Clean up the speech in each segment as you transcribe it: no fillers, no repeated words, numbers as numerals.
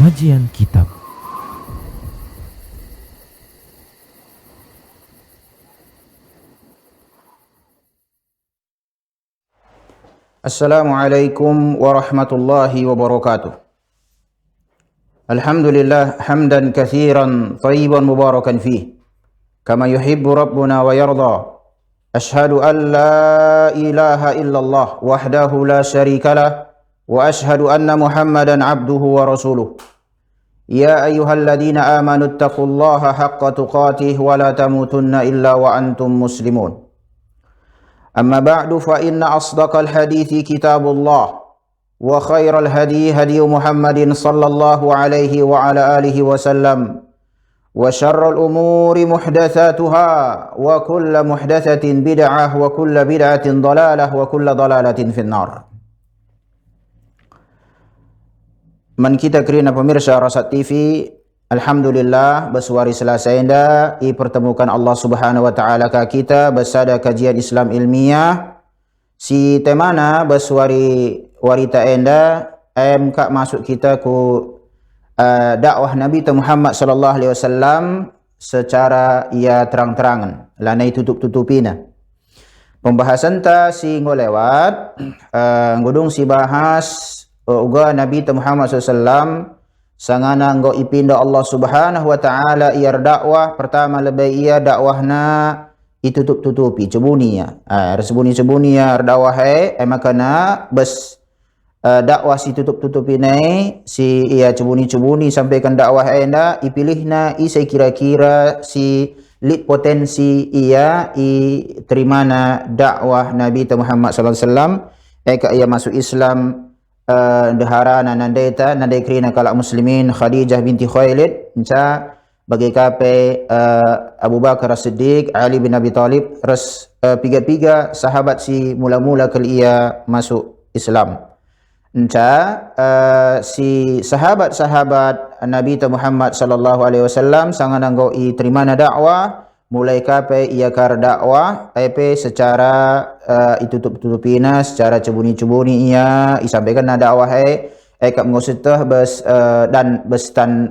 Kajian Kitab. Assalamualaikum warahmatullahi wabarakatuh. Alhamdulillah hamdan kathiran tayyiban mubarakan fih kama yuhibbu rabbuna wa yarda. Ashhadu an la ilaha illallah wahdahu la syarika lah wa ashhadu anna Muhammadan abduhu wa rasuluh. Ya ayyuhalladzina amanu taqullaha haqqa tuqatih wa la tamutunna illa wa antum muslimun. أما بعد فإن أصدق الحديث كتاب الله وخير الهدي هدي محمد صلى الله عليه وعلى آله وسلم وشر الأمور محدثاتها وكل محدثة بدعة وكل بدعة ضلالة وكل ضلالة في النار. Man kita kerana pemirsa Rasat TV, alhamdulillah bersuari selesai anda dipertemukan Allah Subhanahu wa taala ka kita bersada kajian Islam ilmiah si temana bersuari warita anda kak masuk kita ku dakwah Nabi Muhammad sallallahu alaihi wasallam secara ia terang-terangan lanai tutup-tutupina. Pembahasan ta si ngolewat ngudung si bahas uga Nabi Muhammad sallallahu alaihi wasallam sangana nggo ipinda Allah Subhanahu wa taala iar dakwah pertama lebih ia dakwahna itutup-tutupi cebuninya resebuni-cebuninya dakwah makana bes dakwah si tutup-tutupi nai si ia cebuni-cebuni sampaikan dakwah enda ipilihna saya kira-kira si lit potensi ia terimana dakwah Nabi Muhammad sallallahu alaihi wasallam ia masuk Islam deharana nandai kerina kalak muslimin Khadijah binti Khuwailid inca bagi kape Abu Bakar As-Siddiq, Ali bin Abi Talib piga-piga sahabat si mula-mula kali ia masuk Islam inca si sahabat-sahabat Nabi Muhammad sallallahu alaihi wasallam sangat nanggo terimana dakwah mulai kape ia kar dakwah secara itutup-tutupina secara cebuni-cebuni ia disampaikan na dakwah kap ngositah dan bestan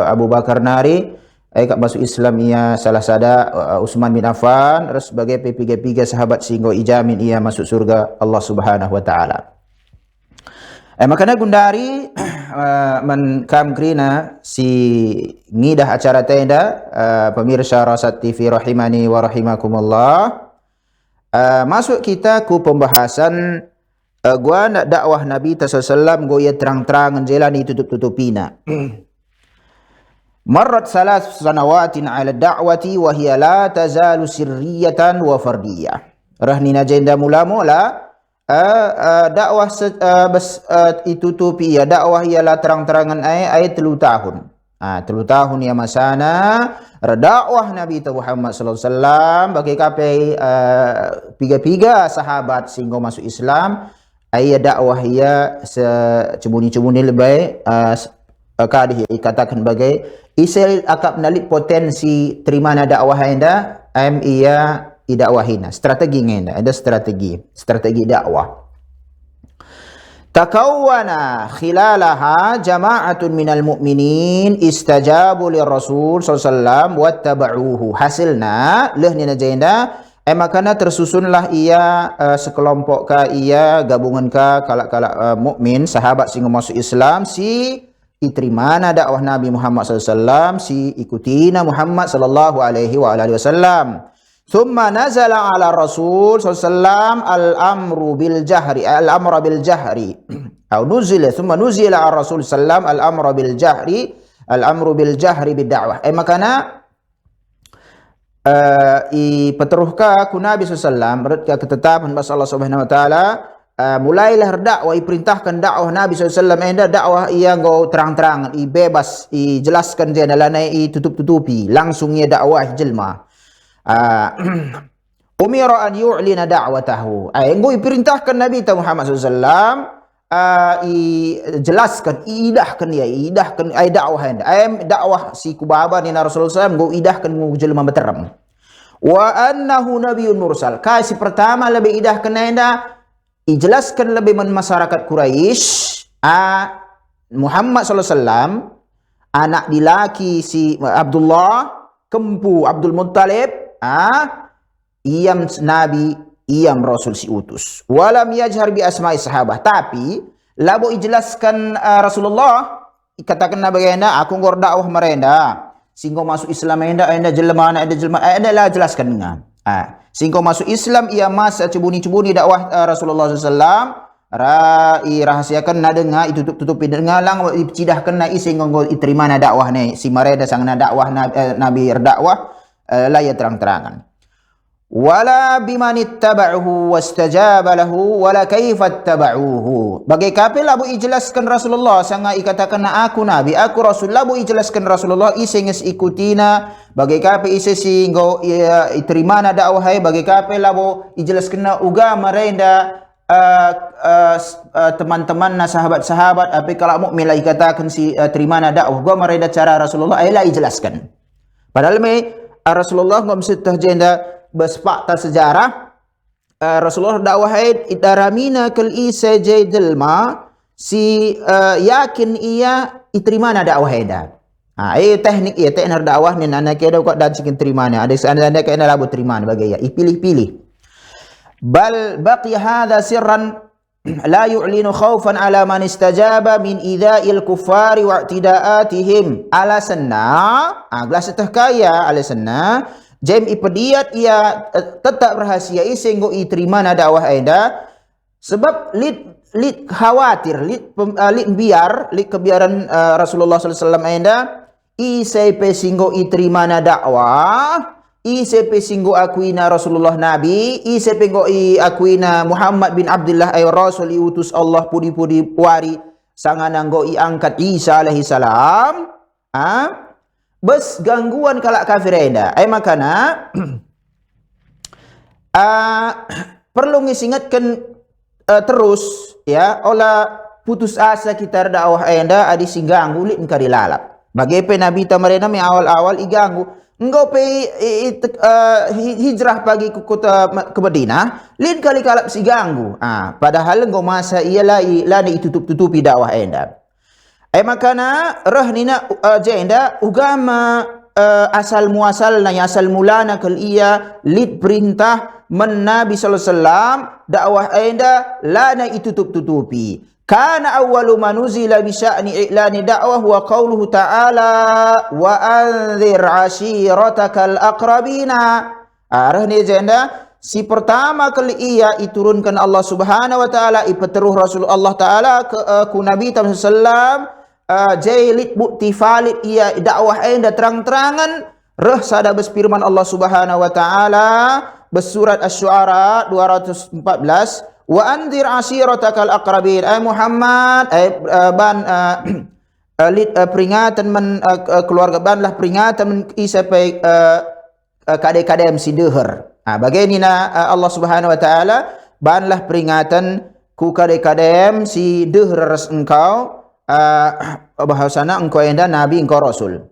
Abu Bakar nari kap masuk Islam ia salah sada Utsman bin Affan terus sebagai piga-piga sahabat sehingga ijamin ia masuk surga Allah Subhanahu wa taala. Makanya gundari man kam krina si ngidah acara tenda pemirsa Rasat TV rahimani wa rahimakumullah. Masuk kita ku pembahasan gua nak dakwah Nabi sallallahu gua ya terang-terang jelani tutup-tutupina. Marrat salas sanawatin ala da'wati wa hiya la tazalu sirriyatan wa fardiyah. Rahnina jenda mula-mula dakwah itutupi ya dakwah ialah terang-terangan ay 3 tahun. 3 tahun ya masana dakwah Nabi Muhammad sallallahu alaihi wasallam bagi kapai piga-piga sahabat sehingga masuk Islam ay dakwah ia secebuni-cebuni lebih kadih dikatakan bagai isel akap nalit potensi terimana dakwah anda ia dakwahina strategi ngenda ada strategi dakwah takawwana khilalaha jama'atun minal mu'minin istajabu lirrasul sallallahu alaihi wasallam wattaba'uhu hasilna lehnina jenda makana tersusunlah ia sekelompok ka ia gabungan ka kalak-kalak mukmin sahabat sing masuk Islam si iterimana dakwah Nabi Muhammad sallallahu alaihi wasallam si ikutina Muhammad sallallahu alaihi wa alihi wasallam. Thumma nazala ala Rasul sallallahu al-amru bil jahri al-amra bil jahri atau nuzila thumma nuzila ala Rasul sallallahu al-amra bil jahri al-amru bil jahri bid da'wah makana peteruhka ku Nabi sallallahu berkat ketetapan Allah Subhanahu wa taala mulailah dakwah perintahkan dakwah Nabi sallallahu enda dakwah ia ngau terang-terang bebas jelaskan dia dalanai tutup-tutupi langsung ia dakwah jelma. Umira an yu'lina da'watahu. Enggo diperintahkan Nabi Muhammad sallallahu jelaskan idahkan dakwah anda. Dakwah si kubaba ni Rasulullah sallallahu enggo idahkan jelma beteram. Wa annahu nabiyyun mursal. Kasih pertama lebih idahkan anda jelaskan lebih masyarakat Quraisy Muhammad sallallahu alaihi wasallam, anak dilaki si Abdullah, kempu Abdul Muttalib, iam nabi, iam rasul si utus. Walam yajhar bi asma'i sahabah, tapi labo ijelaskan Rasulullah katakan bagaimana aku ngor dakwah merenda sehingga masuk Islam enda jelema enda lah jelaskan dengan sehingga masuk Islam ia masa cebuni-cebuni dakwah Rasulullah SAW rahasiakan na dengar itu tutupi dengar lang cidahkan na sehingga diterima na dakwah ni si mereda sang na dakwah nabi dakwah ya terang-terangan. Wala biman ittaba'uhu wastajaba lahu wala kaifa ittaba'uhu. Bagai kapil labu ijelaskan Rasulullah sanga ikatakan na aku nabi, aku rasul, labu ijelaskan Rasulullah isenges ikutina, bagai kapil ise singgo iterima na dakwah, bagai kapil labu ijelaskan na uga merenda teman-teman na sahabat-sahabat apa kalau mukmin lah ikatakan si terima na dakwah gua merenda cara Rasulullah lah ijelaskan. Padahal Rasulullah ngom setah jenda berfakta sejarah Rasulullah dakwah idaramina kal isa jaidilma si yakin ia iterima na dakwah ida. Teknik ia teknik dakwah ni anak kita kok dan sikin terima ni ada anda kena labu terima bagai ya pilih-pilih. Bal baqi hadha sirran la yu'linu khawfan ala man istajaba min idha'il kuffari wa i'tida'atihim alasanna gelas teh kaya alasanna jem ipediat ia tetap rahasia sehingga iterima na dakwah enda sebab lid khawatir lid kebiaran Rasulullah sallallahu alaihi wasallam enda isai sehingga iterima na dakwah isai sehingga akuina Rasulullah nabi isai sehingga akuina Muhammad bin Abdullah ay rasul utus Allah pudi-pudi wari sangananggo angkat Isa alaihi salam bes gangguan kalak kafir enda makana perlu ngisingatkan terus ya olah putus asa kita dakwah enda adi sing ganggu lit engka dilalap bagi nabi tamarena mi awal-awal iganggu engkau pe hijrah pagi ke kota ke Madinah lit kali kalap si ganggu padahal engkau masa ialah ditutup-tutupi dakwah enda makana rahnina jenda ugama asal muasal na asal mulana kal iya lid perintah men Nabi sallallahu alaihi wasallam dakwah enda lana itutup-tutupi kana awwalu manuzila bi sya'ni i'lani dakwah wa qauluhu ta'ala wa anzir ashiratakal aqrabina rahni jenda si pertama kali ia diturunkan Allah Subhanahu wa taala ipeteruh Rasulullah taala ke Nabi sallallahu alaihi wasallam jailit bukti valid ia dakwah enda terang-terangan sada besfirman Allah Subhanahu wa taala bersurat Asy-Syu'ara 214 wa anzir ashiratakal aqrabin Muhammad peringatan keluarga banlah peringatan isapai kadai-kadai si deuher bagaimana Allah Subhanahu wa taala banlah peringatan ku kadai-kadai si deuher engkau bahasana engkau enda nabi engkau rasul.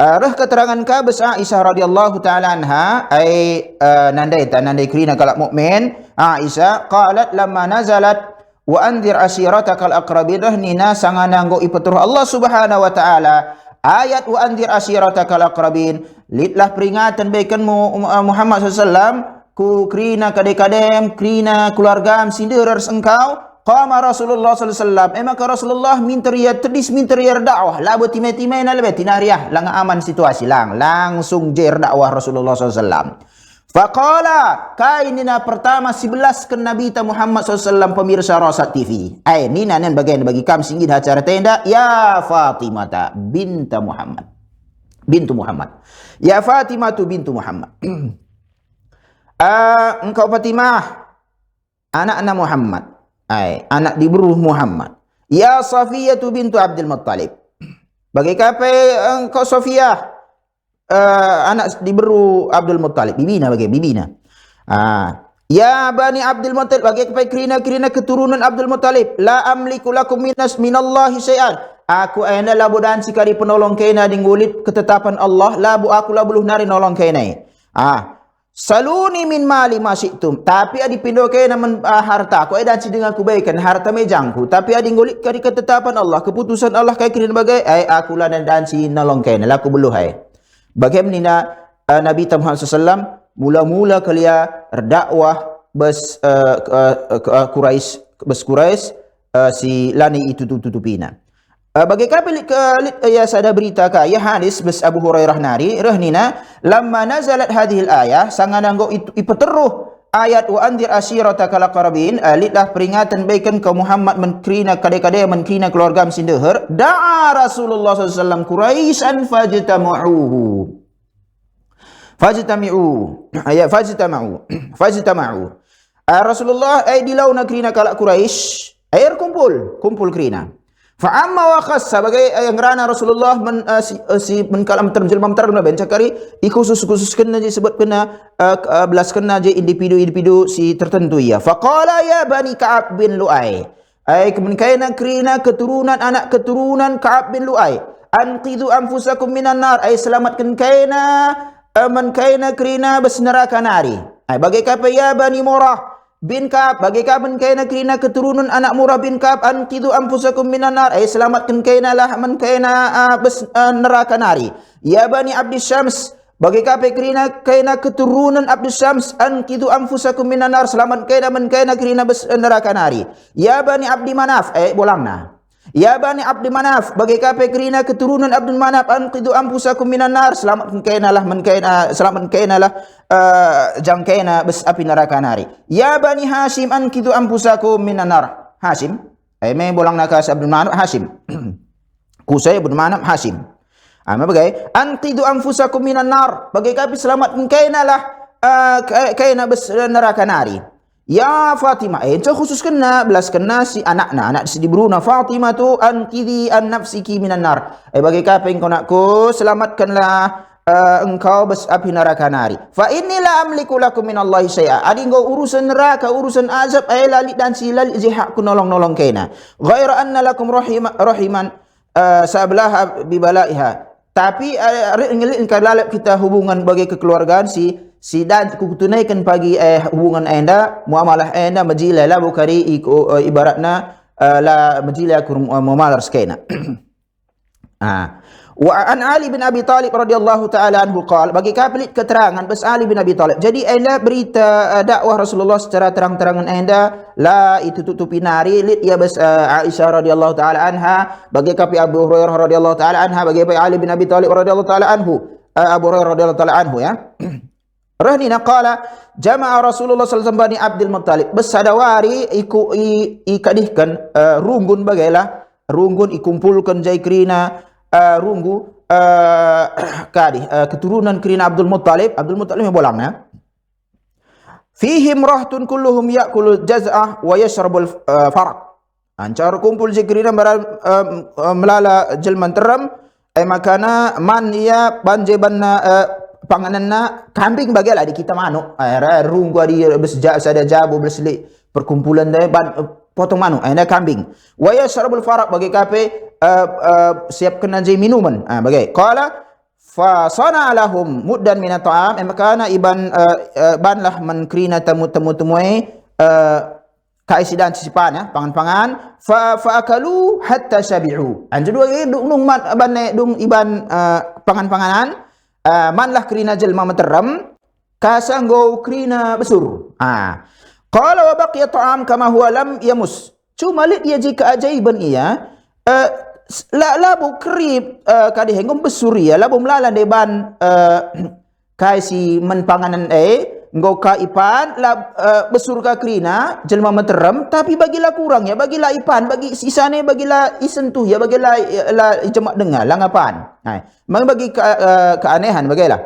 Keterangan ka bes Aisyah radhiyallahu taala anha nandai krina kalak mukmin Aisyah qalat lamma nazalat wa anzir ashiratakal aqrabin nina sangananggo ipetuh Allah Subhanahu wa taala ayat wa anzir ashiratakal aqrabin litlah peringatan baikanmu Muhammad sallallahu alaihi wasallam ku krina kadem krina keluargam sindeurers engkau qama Rasulullah sallallahu alaihi wasallam maka Rasulullah minteriar dakwah labu timai-timai na lebih tinariah lang aman situasi langsung jer dakwah Rasulullah sallallahu alaihi wasallam faqala kainina pertama 11 ke Nabi Muhammad sallallahu alaihi wasallam pemirsa Rasat TV ini nan bagian bagi kam singgih acara tenda ya Fatimah bintu Muhammad ya Fatimah bintu Muhammad engkau Fatimah anak Muhammad anak diburu Muhammad ya Safiyah bintu Abdul Muttalib bagi kape engkau Safiyah anak diburu Abdul Muttalib bibina ya Bani Abdul Muttalib bagi kape krina keturunan Abdul Muttalib la amliku lakum minallahi syai'an aku ena labu dan sikari penolong kena dinggulit ketetapan Allah labu aku labu luh nari nolong kena saluni min mali ma syi'tum, tapi adi pindo kena harta ku dan si dengan kebaikan harta mejangku, tapi adi ngolik kari ketetapan Allah, keputusan Allah kai kini bagai ai aku lah dan si nolong kena laku beluh hai. Bagaimana Nabi Muhammad SAW mula-mula kelia dakwah bes Quraisy si lani itu tutupina. Bagi kapilik ya sada berita ka ya hadis bes Abu Hurairah nari rahnina lamma nazalat hadhil ayah sangananggo itu ipeteruh ayat wa andir ashirataka laqrabin litlah peringatan baikan ke Muhammad menkrina kade-kade menkrina keluarga msindeher da'a Rasulullah SAW Quraisyan fajtama'u Rasulullah ay dilaw na krina kala Quraisy air kumpul krina. Fa'amma wa khas sebagai yang rana Rasulullah si menkalam terjemah na ben cakari khusus kena je sebut kena belas kena je individu si tertentu ya. Faqala ya bani Ka'ab bin Lu'ay ay kemenkaina krina keturunan anak keturunan Ka'ab bin Lu'ay anqidhu anfusakum minan nar ay selamatkan kaina man kaina krina bas neraka nari. Ay bagai kapa ya bani Murrah bin Ka'ab bagi kapan kaina krina keturunan anak Murrah bin Ka'ab anqidu anfusakum minan nar ay selamatkan kaina lah man kaina bes neraka nari. Ya bani Abdi Syams bagi kapan kaina keturunan Abdi Syams anqidu anfusakum minan nar selamat kaina man kaina krina bes neraka nari. Ya bani Abdi Manaf bolangna. Ya bani Abdi Manaf bagi kapan krina keturunan Abdul Manaf anqidu anfusakum minan nar selamatkan kaina lah man kaina selamatkan kaina lah jangkaina bes api neraka nari. Ya bani Hashim anqidu anfusakum minan nar. Hashim me bolang nakas Abdul Manaf Hashim. Kusay Abdul Manaf Hashim. Bagai anqidu anfusakum minan nar bagi kapan selamatkan kaina lah kaina bes neraka nari. Ya Fatimah itu khusus kena belas kena si anak si diberuna Fatimah tu anqidhi an nafsiki minan nar. Bagi kaping kau nakku selamatkanlah engkau bes api neraka nari. Fa inilah amliku lakum minallahi syai'a. Adi engkau urusan neraka urusan azab lalit dan si lalit zihak ku nolong kena. Ghaira anna lakum rahiman sablah bibalaiha. Tapi ngelit kalalap kita hubungan bagi kekeluargaan si dan kutunaikan pagi hubungan anda muamalah anda majila la bukari ibaratna la majila muamalah skena. Wa an Ali bin Abi Talib radhiyallahu taala anhu qala bagi kapilit keterangan bas Ali bin Abi Talib jadi anda berita dakwah Rasulullah secara terang-terangan anda la itu tutupi nari lit ya bas Aisyah radhiyallahu taala anha bagi kapi Abu Hurairah radhiyallahu taala anha bagi Ali bin Abi Talib radhiyallahu taala anhu Abu Hurairah radhiyallahu taala anhu ya. Rahnina qala jama'a Rasulullah sallallahu alaihi wasallam Abdul Muttalib besadawari ikadihkan runggun bagailah runggun ikumpulkan jai krina runggu keturunan krina Abdul Muttalib yang bolangnya fihim rahtun kulluhum ya'kulu jaz'ah wa yashrabul farq ancar kumpul jai krina melala jelman teram makana man ya banjebanna pangananna kambing bagailah di kita manuk runggu adi besjak sada jabu berseli perkumpulan daya potong manuk ada kambing wa yashrabul faraq bagi kape siapkan aja minuman bagai qala fa sana lahum muddan min at'am makana iban banlah menkrina tamu-tamu temui kaisidan sisipana pangan-pangan fa akalu hatta syabi'u anjur dung mat banne dung iban pangan-panganan manlah krina jelma materam kasanggo krina besur qala wa baqiya ta'am kama huwa lam yamus cuma lit ia jika ajaiban ia labu krib kadihengom besur ia labu melala deban kaisi menpanganan nggo ka ipan besur ka krina jelma materam tapi bagilah kurang ya bagilah ipan bagi sisane bagilah isentuh ya bagilah la jemak dengar langapan mang bagi keanehan bagilah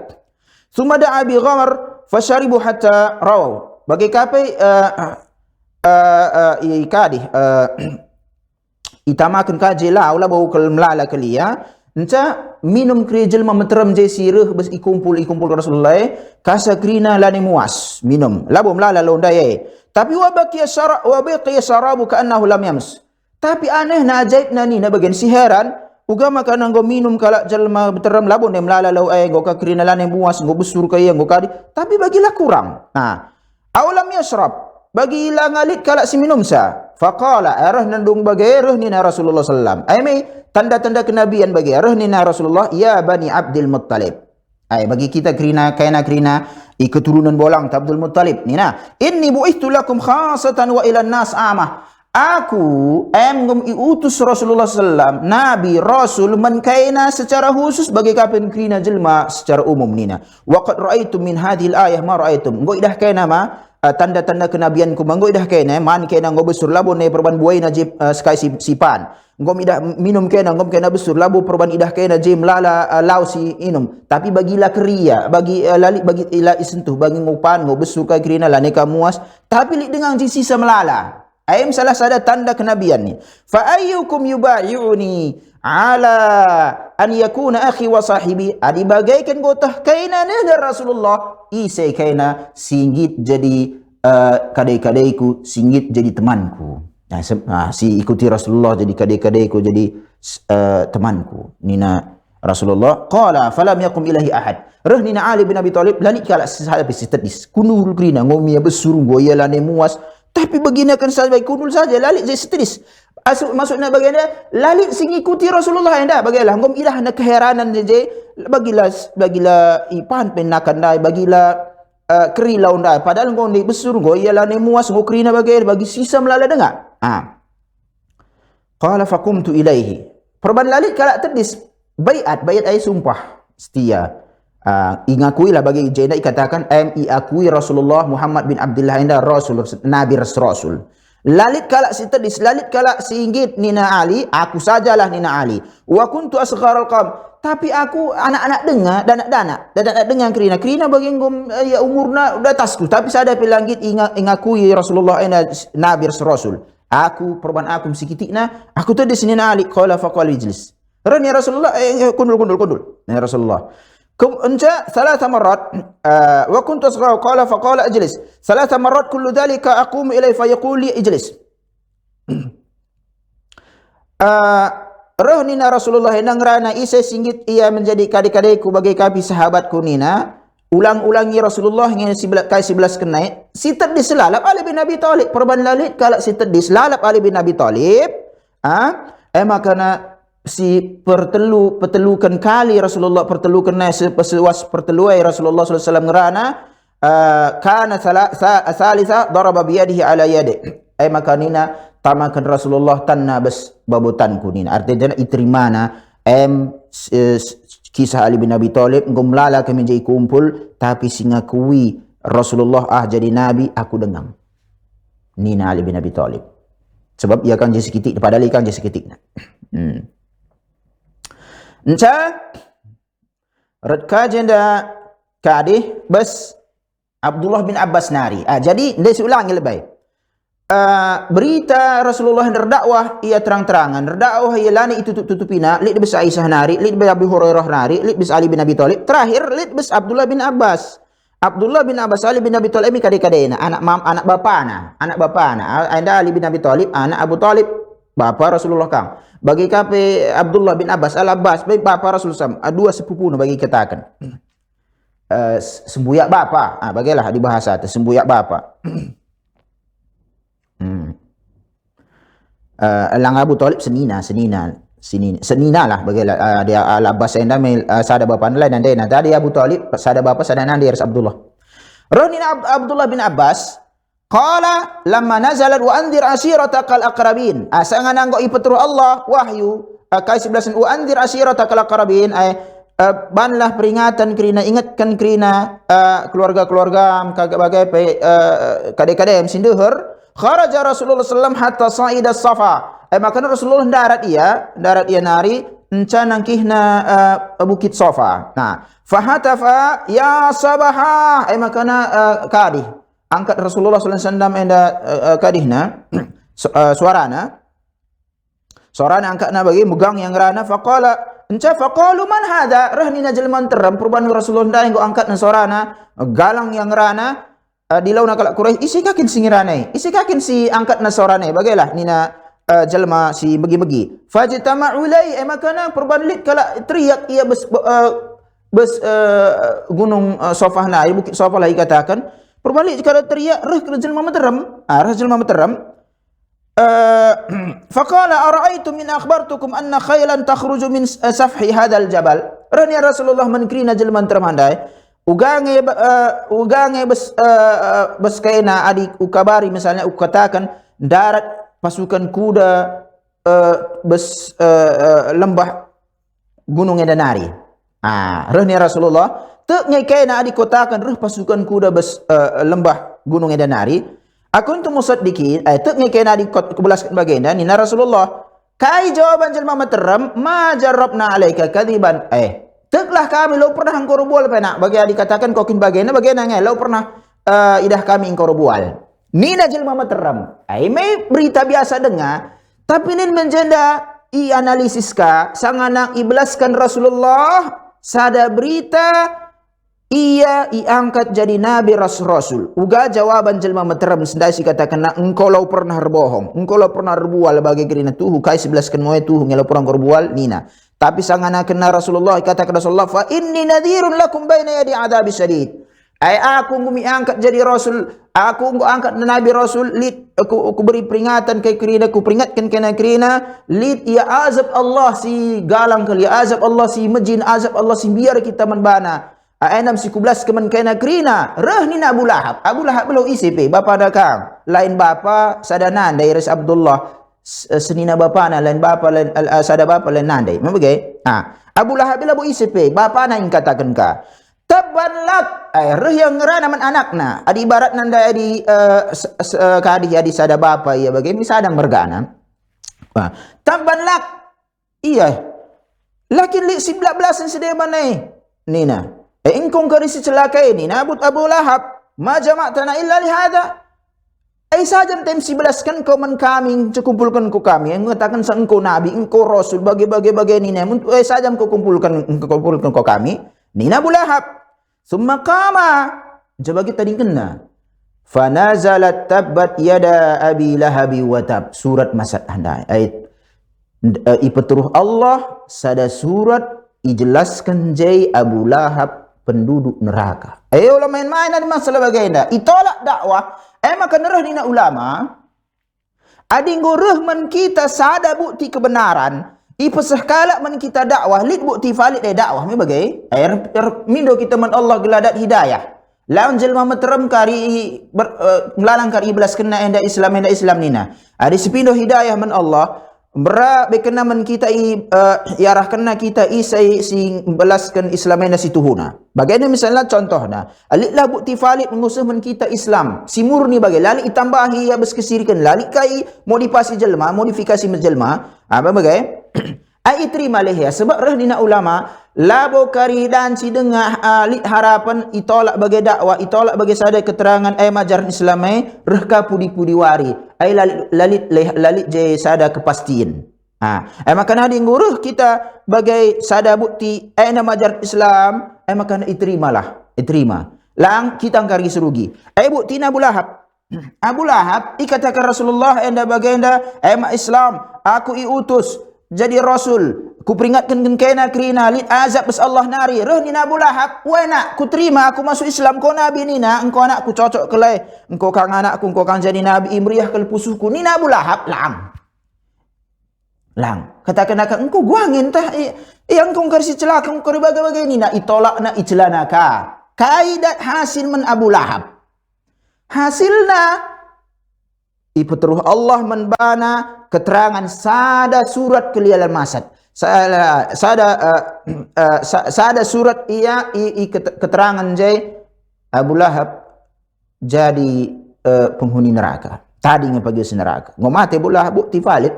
sumada abi ghamar fasharibu hatta raw bagi kapai itamakan kajela ulah bau kal melala kelia enca minum krijel materam je sireh bes ikumpul Rasulullah kasa krina lani muas minum labo melala londaye tapi wa baqiya syarabu ka'annahu lam yams tapi aneh na ajaib na ni na bagian siheran ugama kana nggo minum kala jalma beteram labon dem lala lau nggo ka krina lan buas nggo besur kaya nggo kadi tapi bagilah kurang. Aulam yashrab bagi ila ngalit kala si minum sa faqala arah nandung bagi arah ni Rasulullah sallam ai tanda-tanda kenabian bagi arah ni Rasulullah ya bani Abdul Muttalib bagi kita krina keturunan bolang Abdul Muttalib ni inni bu'ithtu lakum khasatan wa ila nas amah. Aku ngom iutus Rasulullah sallam nabi rasul man kaina secara khusus bagi kapen krina jelma secara umum nina wa qad raaitum min hadhil ayah ma raaitum nggo idah kaina tanda-tanda kenabianku manggo idah kaina man kaina nggo besur labon ne perban buai najib skai sipan ngom idah minum kaina ngom kaina besur labu perban idah kaina jim lala lau si inum tapi bagilah keria bagi lalik bagi ila isentuh bagi ngopan nggo besur kai krina la ne kamuas tapi lik dengan ji sisa melala. Ayam salah sada tanda kenabian ni. Fa ayyukum yubayi'uni ala an yakuna akhi wa sahibi. Adi bagaikan gotah kaina ni Rasulullah. Isai kaina singgit jadi kadai-kadaiku, singgit jadi temanku. Si ikuti Rasulullah jadi kadai-kadaiku jadi temanku. Nina Rasulullah qala falam yakum ilahi ahad. Reh nina Ali bin Abi Thalib lani kala sahabat sitadis. Kunul krina ngomia besur goyala ne muas. Tapi begini akan saja kunul saja lalit jadi setris. Maksudnya bagaimana lalit sing ikuti Rasulullah anda bagaimana ngom ilah na keheranan je bagilah ipan penakan dai bagilah keri laun dai padahal ngom ni besur go ialah ni muas go kerina bagi sisa melala dengar. Qala faqumtu ilaihi. Perban lalit kala terdis baiat ai sumpah setia. Ingakuilah bagi jenda ikatakan akui Rasulullah Muhammad bin Abdullah inda Rasul Nabi Rasul. Lalit kala si tadis lalit kala singgit nina Ali aku sajalah nina Ali wa kuntu asgharal qaum tapi aku anak-anak dengar kerina bagi ngom ya umurna udah tasku tapi sada pelangit ingakui Rasulullah inda Nabi Rasul aku perban aku sikitikna aku tadis nina Ali qala faqal ijlis rani Rasulullah kundul ya Rasulullah انت 3 مرات وكنت اصغر قال فقال اجلس 3 مرات كل ذلك اقوم اليه فيقول لي اجلس. Rohnina Rasulullah nang rana isa singgit ia menjadi kadai-kadaiku bagi kapi sahabatku nina ulang-ulangi Rasulullah ngene 11 kenai si terdis lalap Ali bin Abi Thalib perban lalit kala si terdis lalap Ali bin Abi Thalib makana si pertelukan kali Rasulullah pertelukan sepesuas perteluai Rasulullah sallallahu alaihi wasallam ngerana kana salisa daraba biyadihi ala yadi makanina tamakan Rasulullah tanna bas babutanku nina artinya iterimana kisah Ali bin Abi Thalib ngomlala kami jadi kumpul tapi singakui Rasulullah jadi nabi aku dengang nina Ali bin Abi Thalib sebab ia kan jadi sekitik padahal ia kan jadi sekitik redka jenda kadih bas Abdullah bin Abbas nari. Jadi dia ulangi lebih. Berita Rasulullah berdakwah ia terang-terangan. Berdakwah ia lani itu tutupina. Lid bas Aisyah nari, lid bas Abu Hurairah nari, lid bas Ali bin Abi Thalib. Terakhir lid bas Abdullah bin Abbas. Abdullah bin Abbas Ali bin Abi Thalib ini kadek-kadekna anak bapana. Anda Ali bin Abi Thalib, anak Abu Thalib, bapa Rasulullah kang. Bagi kape Abdullah bin Abbas Al-Abbas bapa Rasulullah dua sepupu bagi katakan sembuyak bapa bagilah di bahasa itu sembuyak bapa lang Abu Thalib senina lah bagilah dia Al-Abbas enda sada bapa lain anda tadi Abu Thalib sada bapa sada nandi Abdullah Rohnina Abdullah bin Abbas qala lamma nazalat wa anzir ashiratakal aqrabin asangan anggo ipetru Allah wahyu kai 11 wa anzir ashiratakal aqrabin banlah peringatan kerina ingatkan kerina keluarga-keluarga bagai kadek-kadek sinduhur kharaja Rasulullah sallam hatta sa'ida safa maka Rasulullah darat ia nari encan nangkihna bukit Safa fahatafa ya sabaha makana kadih angkat Rasulullah sallallahu alaihi wasallam enda kadihna suarana angkatna bagi megang yang rana faqala faqalu man hadha rahnina jalman teram perubahan Rasulullah nda engko angkatna suarana galang yang rana di launa kala Quraisy isi kakin singirane isi kakin si angkatna suarane bagailah nina jalma si bagi-bagi. Fajtama'u ilai, makana perbanlit kala teriak ia gunung Sofah na, bukit Sofah lah dikatakan. Perbalik kala teriak reh ke jalma materam. Reh jalma materam. Faqala ara'aytum in akhbartukum anna khaylan takhruju min safhi hadzal jabal. Rani Rasulullah menkrina jalma materam handai. Ugange bes kaina adik ukabari misalnya ukatakan darat pasukan kuda lembah gunung Edanari. Reh ni Rasulullah tak ngai na adik kotakan reh pasukan kuda lembah gunung Edanari. Aku itu musaddiqin tak ngai na adik kebelaskan baginda ni Rasulullah. Kai jawaban jelma materam ma jarrabna alaika kadiban. Teklah kami lo pernah engkau rubual pena bagi adik katakan kau kin baginda ngai lo pernah idah kami engkau rubual. Nina jelma materam. May berita biasa dengar. Tapi nin menjenda i analisis ka sanganang ibelaskan Rasulullah sada berita ia iangkat jadi nabi rasul. Uga jawaban jelma materam sendai si katakan engkau lo pernah berbohong. Engkau lo pernah berbual bagi gerina tuhu kai sebelaskan moe tuhu ngelo pernah berbual nina. Tapi sangana kena Rasulullah katakan Rasulullah fa inni nadhirun lakum baina yadi adabi syadid. Aku ngumi angkat jadi rasul, aku angkat nabi rasul, lid aku beri peringatan ke kerina, aku peringatkan kena kerina, lid ya azab Allah si galang kali, azab Allah si majin, azab Allah si biar kita menbana. Enam si 11 kemen kena kerina, reh ni Abu Lahab belum isi pe, bapa dakang, lain bapa sadanan dari Ras Abdullah, senina bapa na lain bapa lain sada bapa lain nandai, membagai. Abu Lahab belum isi pe, bapa na yang katakan ka. Tabanlak reh yang ngerana man anakna adi ibarat nanda adi kadi adi sada bapa ia bagai misadang mergana tabanlak iya lakin li 19 sedih manai nina engkong karisi celaka ini nabut Abu Lahab ma jama'tana illa li hada saja tem 11 kan kau men kami kumpulkan ku kami yang mengatakan engkau nabi engkau rasul bagi nina saja kau kumpulkan kau kami nina Abu Lahab. Summa qama. Coba kita kena. Fanazalat tabbat yada abi lahabi wa tab. Surat masad handai. Ayat ipeturuh Allah sada surat ijelaskan jai Abu Lahab penduduk neraka. Ulah main-main ada masalah bagaimana. Itolak dakwah. Maka nerah dina ulama. Adi ngurah man kita sada bukti kebenaran. Ipesah kalak man kita dakwah lid bukti valid dakwah mi bagai mindo kita man Allah geladat hidayah lawan jelma materam kari nglalang kari belas kena enda Islam nina ada sepindo hidayah man Allah bera bekena man kita yarah kena kita isai sing belaskan Islam enda situhuna bagaimana misalnya contohna alitlah bukti valid mengusah man kita Islam si murni bagai lali itambahi habis kesirikan lali kai modifikasi jelma apa bagai ai terima leh ya sebab reh dina ulama labo kari dan si dengah lit harapan itolak bagi dakwah itolak bagi sada keterangan majaran Islamai reh ka pudi-pudi wari ai lalit je sada kepastian makana di nguruh kita bagai sada bukti nama majaran Islam makana iterima lang kita angkari serugi bukti Abu Lahab ikatakan Rasulullah enda bagenda Islam aku iutus jadi rasul ku peringatkan kena krina li azab bas Allah nari reh ni Abu Lahab nak ku terima aku masuk Islam kau nabi nina engkau anak ku cocok kelai engkau kang anakku engkau kang jadi nabi imriyah kel pusuku ni Abu Lahab lang katakan engkau guangin tah yang kau karsi celaka engkau bagai-bagai nina itolak na icelanaka kaidat hasil men Abu Lahab hasilna ipeteruh Allah menbana keterangan sada surat kelialan masad sada surat keterangan jai Abu Lahab jadi penghuni neraka tadi ngepagi neraka ngomate Abu Lahab bukti valid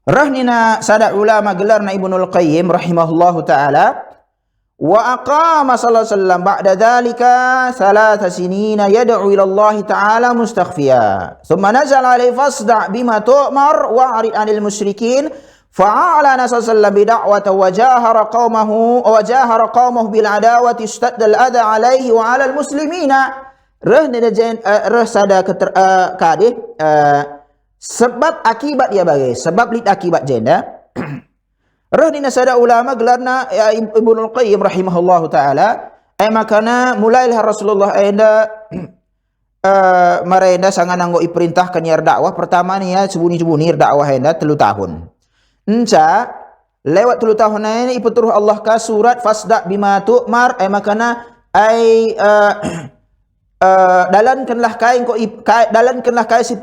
rahnina sada ulama gelarna Ibnul Qayyim rahimahullahu ta'ala وأقام صلى الله عليه وسلم بعد ذلك 3 سنين يدعو إلى الله تعالى مستخفيا ثم نزل عليه فاصدع بما تؤمر وأعرض عن المشركين فأعلن صلى الله عليه وسلم بدعوته وجاهر قومه بالعداوة اشتد الأذى عليه وعلى المسلمين Reh ni jen reh sada kadih sebab akibat dia bagi sebab lit akibat jenda. Reh ni sada ulama gelarna Ibnu Qayyim rahimahullahu taala makana mulailah Rasulullah enda marenda sangat nanggo iperintahkan yar dakwah pertama ni ya sebuni-sebuni dakwah enda 3 tahun. Enca lewat 3 tahun ini ipeturuh Allah ka surat fasda bima tu'mar makana dalankanlah kai si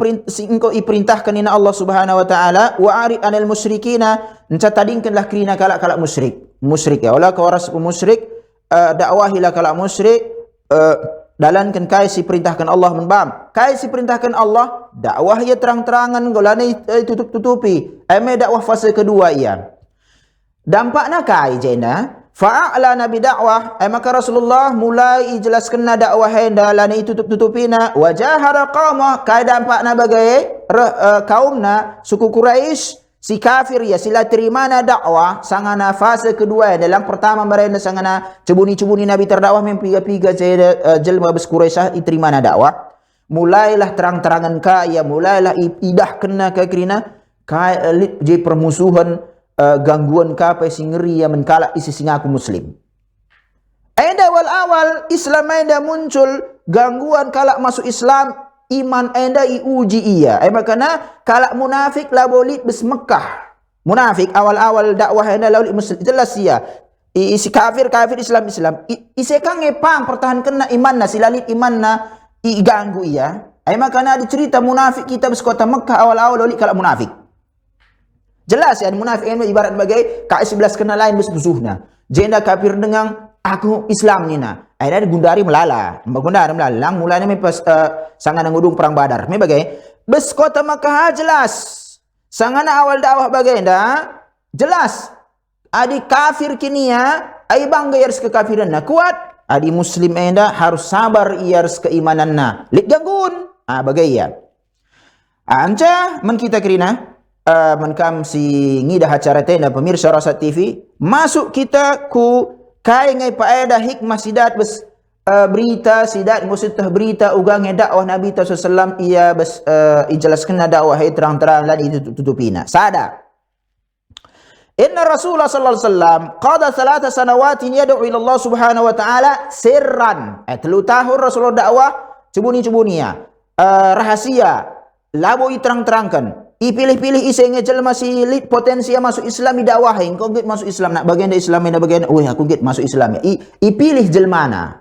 engkau iperintahkan ina Allah Subhanahu wa taala wa arid anil musyrikina enca tadingkanlah krina kalak musyrik ya wala ka waras musyrik dakwahilah kalak musyrik dalankan kai si perintahkan Allah menbam kai si perintahkan Allah dakwah ia terang-terangan golane tutup-tutupi dakwah fase kedua ia dampakna kai jena fa'ala nabi dakwah maka Rasulullah mulai jelaskan dakwah henda lana itu tutupina wajahara qaumah kai dampakna bagai kaumna suku Quraisy si kafir ya sila terimana dakwah sangana fase kedua dalam pertama mereka sangana cebuni-cebuni nabi terdakwah mempiga-piga jelma bes Quraisy iterimana dakwah mulailah terang-terangan kaya mulailah idah kena ke krina kai je permusuhan gangguan kapai singeri yang menkalak isi singaku muslim. Enda awal Islam enda muncul gangguan kalak masuk Islam iman enda iuji iya. Makana kalak munafik la bolit bes Mekah. Munafik awal dakwah enda la bolit muslim jelas iya. Isi kafir Islam isi kang ngepang pertahankan na imanna silalit imanna ganggu iya. Makana dicerita munafik kita bes kota Mekah awal bolit kalak munafik. Jelas ya munafik ini ibarat sebagai K11 kena lain musuhna. Jenda kafir dengan aku Islam nina. Akhirnya gundari melala. Lang mulanya pas sangat ngudung perang Badar. Me bagai bes kota Makkah jelas. Sangana awal dakwah bagenda jelas. Adi kafir kini ya ai bangga yars kekafiranna kuat. Adi muslim enda harus sabar yars keimananna. Lik ganggun. Bagai ya. Anca men kita kerina menkam si ngidah acara tenda pemirsa Rasat TV masuk kita ku kai ngai paedah hikmah sidat bes berita sidat musitah berita ugangnya dakwah Nabi SAW ia bes ijelaskan dakwah terang-terang dan itu tutupina sada inna Rasulullah sallallahu alaihi wasallam qada 3 sanawatin yad'u ila Allah Subhanahu wa taala sirran 3 tahun Rasulullah dakwah cebuni-cebuni ya rahasia labo terang-terangkan pilih-pilih isenge jelma si lit potensi masuk Islam dakwahin kau git masuk Islam nak bagian Islam nak bagian aku git masuk Islam ya pilih jelmana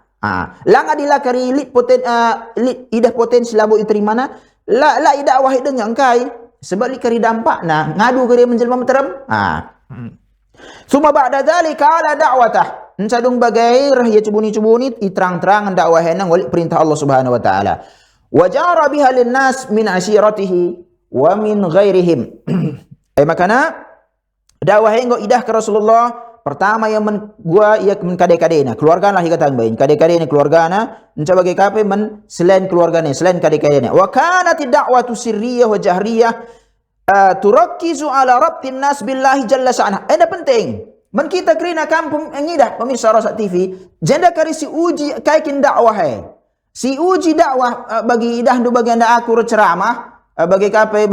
lang adilah kari lit lit idah potensi labo iterimana la idakwahi dengan kai sebab li kari dampakna ngadu kari menjelma meteram summa ba'da dzalika ala da'watah encadung bagai rahya cebuni-cebuni terang-terangan dakwahin wali perintah Allah Subhanahu wa taala wajara biha linnas min ashiratihi wa min ghairihim. Makana dakwah engko idah ke Rasulullah pertama yang gua ia kade-kadena keluargana higa tangbain kade-kadena keluargana enca bagi kape men selain keluargana selain kade-kadena wa kanat da'watu sirriyah wa jahriyah turakkizu ala rabtin nas billahi jalla sa'ana. Penting men kita kerina kampung ngidah pemirsa Rasat TV jenda kari si uji kaikin dakwah si uji dakwah bagi idah ndu bagian aku ceramah bagi kapai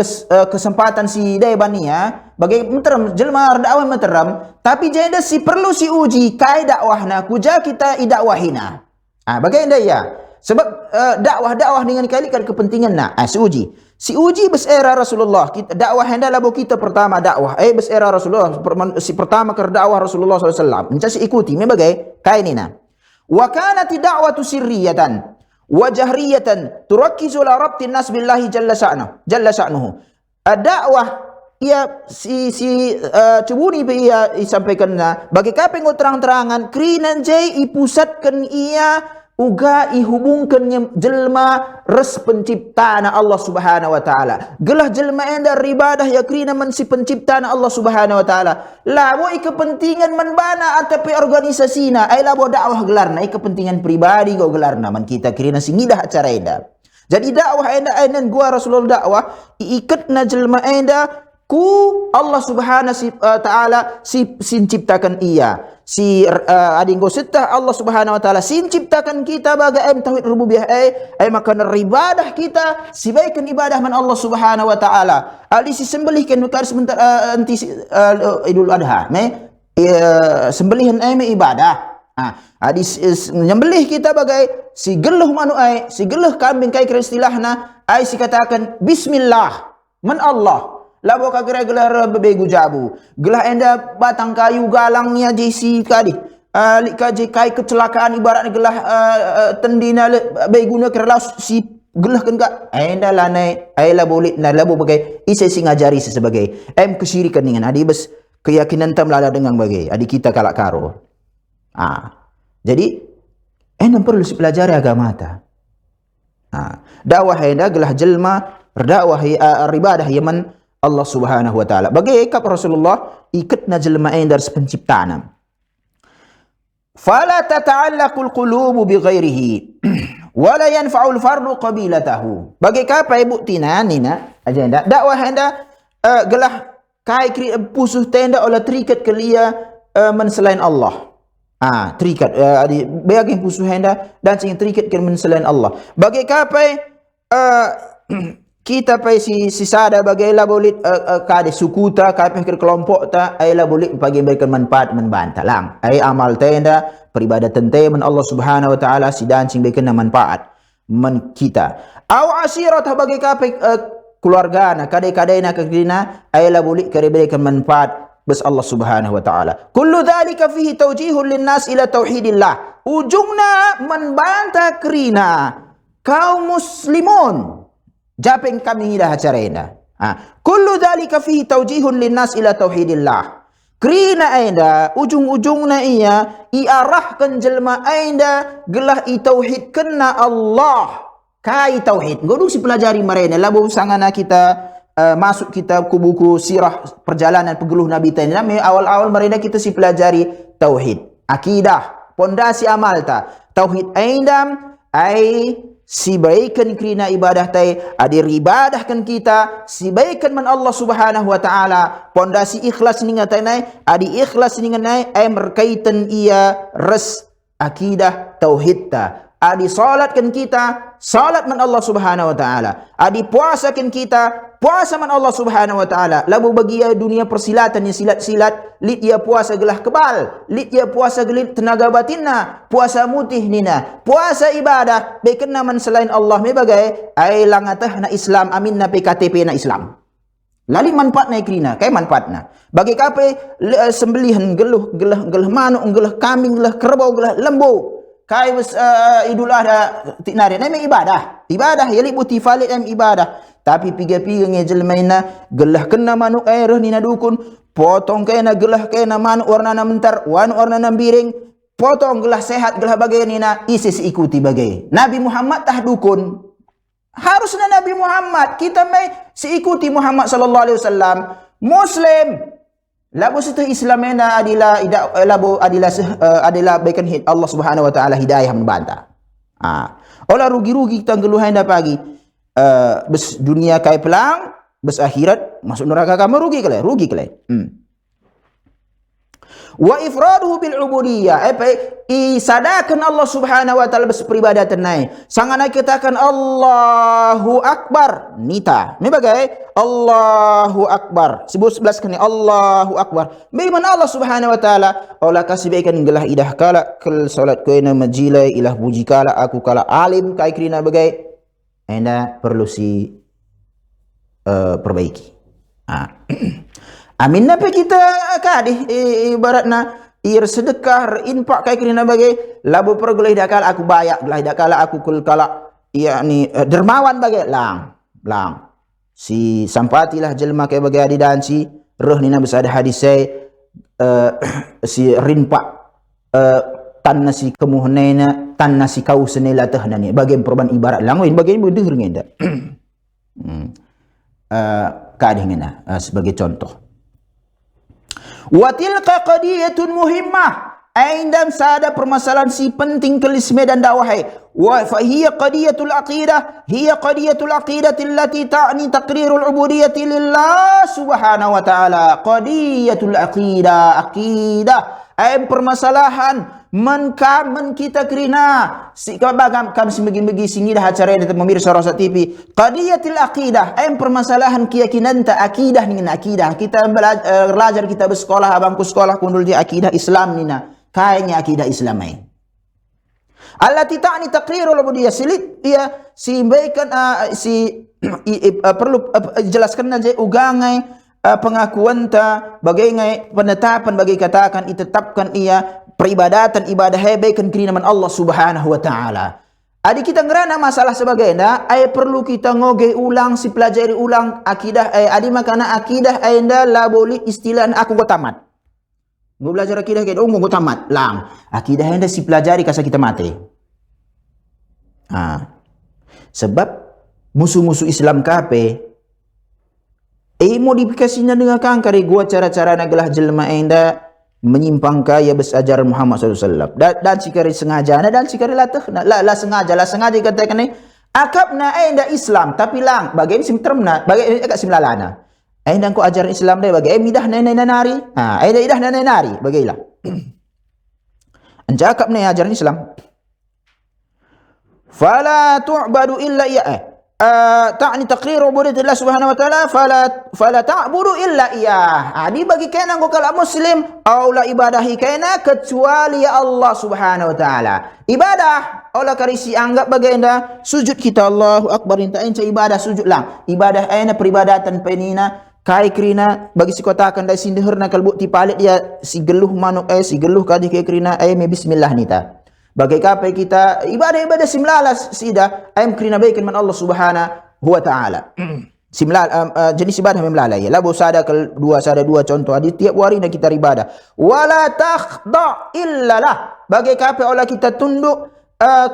kesempatan si daibania bagi meteram jelma dakwah meteram tapi jeda si perlu si uji kai dakwahna kuja kita idakwahina bagi anda ya sebab dakwah dengan kali kan kepentingan si uji bes era Rasulullah kita dakwah anda labo kita pertama dakwah bes era Rasulullah si pertama ke dakwah Rasulullah SAW mencari si ikuti me bagai kai nina wa kanat da'watu sirriyatan wa jahriyatan turakkizu ala rabtin nas billahi jalla sa'nuhu dakwah ia si cebuni ia disampaikan bagi kapeng terang-terangan krinan jai ipusatkan ia uga ihubungkan jelma res penciptaan Allah Subhanahu wa taala gelah jelma enda ribadah ya krina men si penciptaan Allah Subhanahu wa taala labo kepentingan menbana atapi organisasina ai labo dakwah gelarna kepentingan pribadi go gelarna man kita krina singidah acara enda jadi dakwah enda gua Rasulullah dakwah ikatna jelma enda ku Allah Subhanahu taala sin ciptakan ia si adinggo setah Allah Subhanahu wa taala sin ciptakan kita bagai tauhid rububiyah maka ibadah kita sibaikan ibadah man Allah Subhanahu wa taala ali si sembelihkan nukar sebentar anti Idul Adha sembelihan ibadah adi menyembelih kita bagai si geluh manu si geluh kambing kai istilahna si katakan bismillah man Allah labo kagera gelar bebegu jabu gelah enda batang kayu galangnya jisi kadi lik kaje kai kecelakaan ibarat gelah tendina beguna kerlas si gelah kan ka enda lanai la boleh na labo bagai ise sing ngajari sebagai kesyirikan dengan adi bes keyakinan tam lala dengan bagai adi kita kalak karo jadi enda perlu dipelajari agama ta dakwah enda gelah jelma dakwah ibadah yaman Allah Subhanahu wa taala. Bagi ikap Rasulullah ikatna jelma dari penciptaan. Fala tata'allaqul qulubu bi ghairihi wa la yanfa'ul fardu qabilatahu. Bagi kapa ibu tina nina agenda dakwah anda gelah kai pusuh tenda oleh terikat kelia men selain Allah. Terikat bagi pusuh anda dan sing terikat ke men selain Allah. Bagi kapa kita pai si sada bagailah boleh kade suku ta kai kelompok ta ailah boleh bagi berikan manfaat membantah lang amal tenda peribadatan te men Allah Subhanahu wa taala si dancing berikan manfaat men kita au asyirat bagi kape keluarga na kade-kade na kagina ailah boleh kare berikan manfaat bes Allah Subhanahu wa taala kullu dzalika fihi tawjihun linnas ila tauhidillah ujungna membantah kerina kaum muslimun japeng kami dah acara ina. Kullu dzalika fihi tawjihun linnas ila tauhidillah. Krina ainda ujung-ujungna ia iarahkan jelma ainda gelah i tauhid kena Allah. Kai tauhid. Ngodu si pelajari marena labu sangana kita masuk kitab buku sirah perjalanan pegeluh Nabi tadi. Awal-awal marena kita si pelajari tauhid, akidah, pondasi amal ta. Tauhid aindam si baikan krina ibadah tay adir ibadahkan kita si baikan man Allah Subhanahu wa taala pondasi ikhlas ni ngatai adi ikhlas ni nganai berkaitan ia res akidah tauhid ta adi salatkan kita salat man Allah Subhanahu wa taala adi puasakan kita puasa man Allah Subhanahu wa taala labu bagi dunia persilatan ni silat-silat lit ia puasa gelah kebal lit ia puasa gelit tenaga batinna puasa mutih nina puasa ibadah bekena man selain Allah me bagai ai langatah na Islam amin na PKTP na Islam lali manfaat na ikrina kai manfaatna bagi kape sembelihan gelah manuk gelah kambing gelah kerbau gelah lembu kai Idul Adha tinari na ibadah yali buti valid ibadah tapi piga-piga ngejel maina gelah kena manuk air ni na dukun potong kena gelah kena manuk warna na mentar warna na biring potong gelah sehat gelah bagai ni na isis ikuti bagai Nabi Muhammad tah dukun harusnya Nabi Muhammad kita mai ikuti Muhammad sallallahu alaihi wasallam muslim labu setah Islam ena adalah baikan Allah Subhanahu wa taala hidayah membantah olah rugi-rugi kita geluhan dah pagi bes dunia kai pelang bes akhirat masuk neraka kamu rugi kale wa ifraduhu bil ubudiyah isadakan Allah Subhanahu wa taala bes peribadatan nai sangana katakan Allahu akbar nita me bagai Allahu akbar sebut 11 kali Allahu akbar bagaimana Allah Subhanahu wa taala olah kasih baikan gelah idah kala kel salat ko ina majilai ilah puji kala aku kala alim kai krina bagai anda perlu si perbaiki. Amin apa kita kadih ibaratna ir sedekah infak kai kena bagai labu pergulai dakal aku bayak gelah dakala aku kul kala yakni dermawan bagai lang si sampatilah jelma kai bagai adi danci roh nina besada hadis saya si rinpak tan nasi kemuhnena tan nasi kau senela tahna ni bagian perubahan ibarat langwin bagian bedah ngenda kadih ngena sebagai contoh wa tilqa qadiyatun muhimmah Aindam sada permasalahan si penting kelis medan dakwah. Wa fa hiya qadiyatul aqidah, hiya qadiyatul aqidati allati ta'ni taqrirul ubudiyyati lillah subhanahu wa ta'ala. Qadiyatul aqidah ay permasalahan man kita kerina si kabagam kam semegi-megi singidah acara ini pemirsa Rosa TV. Qadiyatul aqidah ay permasalahan keyakinan ta akidah dengan akidah. Kita belajar kita bersekolah abangku sekolah kundul di akidah Islam nina. Kayaknya akidah Islam ai. Allati ta'ni taqrirul ubudiyyah silit dia simbaikan perlu jelaskan aja ugangai pengakuan ta bagai penetapan bagi katakan ditetapkan ia peribadatan ibadah hebaikan kerinaman Allah Subhanahu wa taala. Adi kita ngerana masalah sebagainya ai perlu kita ngoge ulang si pelajari ulang akidah adi makana akidah anda la boleh istilah aku go tamat. Gue belajar akidah kayak gue tamat lang. Akidah anda si pelajari kasih kita mati. Sebab musuh-musuh Islam kape modifikasinya dengan kangkari gua cara-cara nagalah jelma anda menyimpang kaya besajaran Muhammad SAW. Dan sikari sengaja dan sikari lah sengaja katakan ni akapna anda Islam tapi lang bagaimana simtermna bagaimana agak simlalana. Aindang ko ajaran Islam dai bagi midah nenai nari. Aida idah nenai nari bagailah. Anjakap ni ajaran Islam. Fala tu'badu illa iya. Ta'ni taqrir ubudiyyatillah subhanahu wa ta'ala fala ta'budu illa iya. Adi bagi kena ko kala muslim aula ibadahi kena kecuali Allah subhanahu wa ta'ala. Ibadah olah karisi anggap bagi anda sujud kita Allahu akbar inta enca ibadah sujud lang. Ibadah ena peribadatan penina kai krina bagi si kotakan dai sindeherna kalbu ti palit dia si geluh manuk si geluh kadi ke krina me bismillah nita bagai kapai kita ibadah simlalas sida krina baikan man Allah Subhanahu wa taala. Simlal jenis ibadah memlala ya labu sada dua contoh adi tiap hari nak kita ibadah wala takhda illalah bagai kapai olah kita tunduk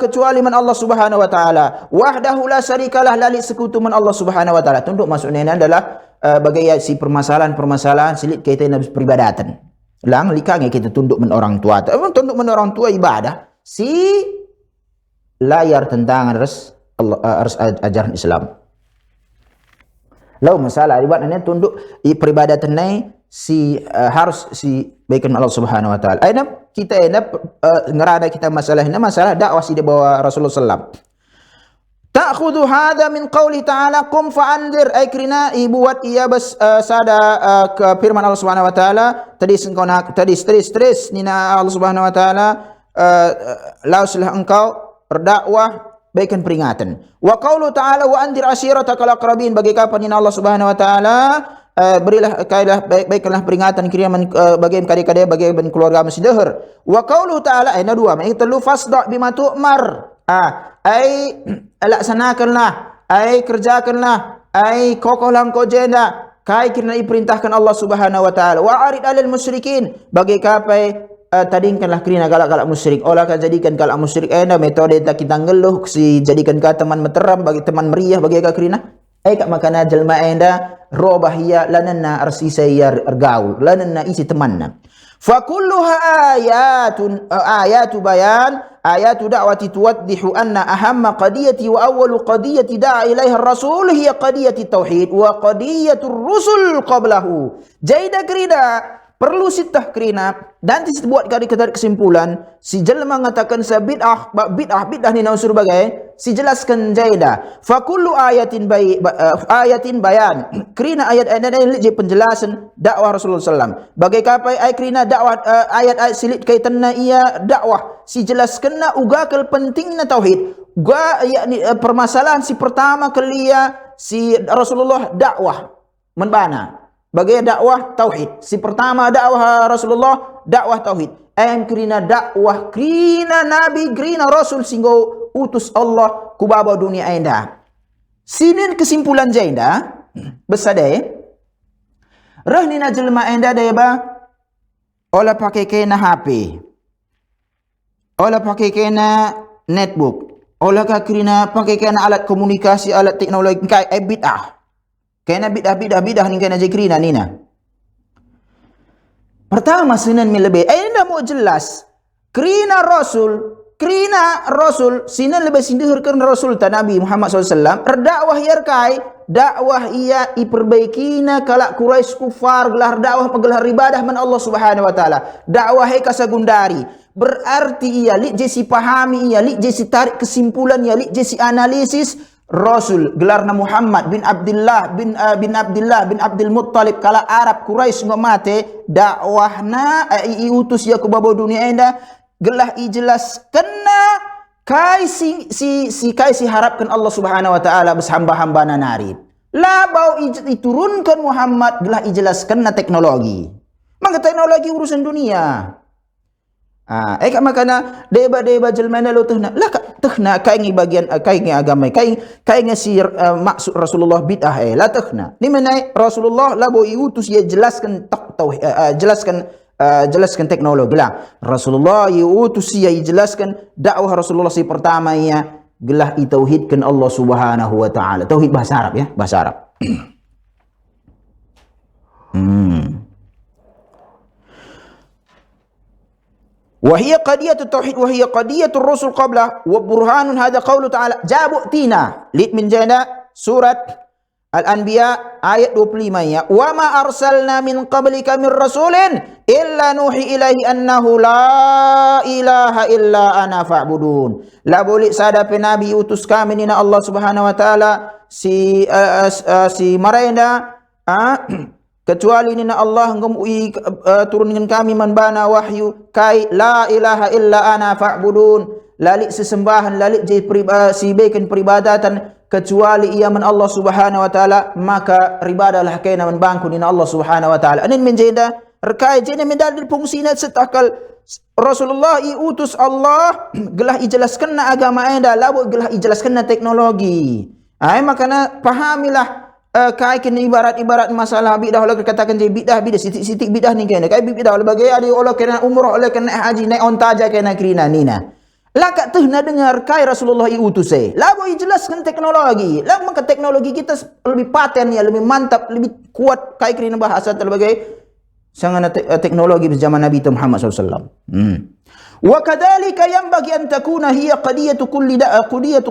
kecuali man Allah Subhanahu wa taala wahdahu la syarikalah lali sekutu man Allah Subhanahu wa taala. Tunduk maksudnya adalah bagai si permasalahan silit kaitan dengan peribadatan. Lang likangnya kita tunduk men orang tua. Tunduk men orang tua ibadah si layar tentang harus ajaran Islam. Lau masalah ibadahnya tunduk peribadatan ni si harus si baikan Allah Subhanahu wa taala. Aina kita ngerada kita masalah dakwah si di bawah Rasulullah sallam. Ta'khudhu hadha min qawli ta'ala qum fa'andir ay krina ibuat ia bas sada ke firman Allah Subhanahu wa taala tadi stress nina Allah Subhanahu wa taala lauslah engkau berdakwah baikan peringatan. Wa qawlu ta'ala wa andir ashiratakal aqrabin bagi kapan nina Allah Subhanahu wa taala berilah kaidah baikkanlah peringatan kiriman bagi kadai-kadai bagi keluarga masih dahar. Wa qawlu ta'ala ayna dua mai telu fasda bima tu'mar. Ai laksanakanlah, ai kerjakanlah, ai kokohlah engkau jenda kai kena diperintahkan Allah Subhanahu wa taala. Wa arid alal musyrikin bagi kapai tadingkanlah kerina galak-galak musyrik. Olah ka jadikan galak musyrik metode tak kita ngeluh si jadikan ka teman meteram bagi teman meriah bagi ka kerina. Kak makana jelma enda robah ya lananna arsisa ya ergaul lananna isi temanna. Fa kulluha ayatu bayan ayatu da'wati tuwaddihu anna ahamma qadiyati wa awwalu qadiyati da'a ilaiha ar-rasul hiya qadiyati tauhid wa qadiyatur rusul qablahu. Jaida kerina perlu sitah kerina dan disebut kali kesimpulan si jelma mengatakan bid'ah ni nausur bagai si jelaskan jaida fa kullu ayatin bayan kerina ayat je penjelasan dakwah Rasulullah sallam bagai kapai ay kerina dakwah ayat silit kaitanna ia dakwah si jelaskanna ugakal pentingna tauhid yakni permasalahan si pertama kelia si Rasulullah dakwah menbana bagi dakwah tauhid. Si pertama dakwah Rasulullah dakwah tauhid. Kerina dakwah kerina nabi kerina rasul singgo utus Allah ku baba dunia anda. Sinin kesimpulan jainda besade rahnina jelma anda deba olah pakai kena HP. Olah pakai kena netbook. Olah ka kerina pakai kena alat komunikasi alat teknologi kai bid'ah. Kena bidah ni kena jikrina nina. Pertama sinan mi lebih. Anda mau jelas. Krina Rasul sinan lebih sindirkan Rasul ta Nabi Muhammad SAW. Dakwah yarkai. Dakwah ia iperbaikina kalak Quraisy kufar gelar dakwah gelar ibadah man Allah Subhanahu wa taala. Dakwah he kasagundari. Berarti ia li jesi pahami ia li jesi tarik kesimpulan ia li jesi analisis Rasul gelarna Muhammad bin Abdullah bin Abdul Muttalib kala Arab Quraisy ngomate dakwahna utus ya ke babo dunia enda gelah ijelas kena kai si harapkan Allah Subhanahu wa taala bes hamba-hambana nari. La bau iturunkan Muhammad gelah ijelaskan na teknologi. Maka teknologi urusan dunia. Eka makana deba jelmana lo tehna. Lah tehna kai ngi bagian kai ngi agama kai ngi si maksud Rasulullah bid'ah la tehna. Ni menai Rasulullah la bau iutus ya jelaskan jelaskan teknologi lah. Rasulullah diutus ya jelaskan dakwah Rasulullah si pertama ya gelah tauhidkan Allah Subhanahu wa taala. Tauhid bahasa Arab ya, bahasa Arab. Wahia qadiyatu tauhid wahia qadiyatu Rasul qabla wa burhanun hadha qawlu ta'ala jabu tina lit min jana surat Al-Anbiya ayat 25 ya. Wa ma arsalna min qablika min rasulin illa nuhi ilaihi annahu la ilaha illa ana fa'budun. La boleh sadapi nabi utus kami nina Allah Subhanahu wa taala si marenda kecuali nina Allah turunkan kami manbana wahyu kai la ilaha illa ana fa'budun. Lalik sesembahan lalik si baikan peribadatan kecuali ia man Allah Subhanahu wa taala maka ribadalah kaina man bangku nina Allah Subhanahu wa taala. Anin menjeda rekai jena medal fungsina setakal Rasulullah diutus Allah gelah ijelaskan na agama anda labu gelah ijelaskan na teknologi. Makana pahamilah kai kena ibarat masalah bidah olah katakan je bidah sitik bidah ni kena kai bidah olah bagai ada olah kena umrah olah kena haji naik onta aja kena krina nina. Laka tehna dengar kai Rasulullah diutus labu jelaskan teknologi. Lah maka teknologi kita lebih paten ya, lebih mantap, lebih kuat kai krina bahasa terbagai sangat teknologi zaman Nabi Muhammad SAW. Wa kadzalika yanbaghi an takuna hiya qadiyatu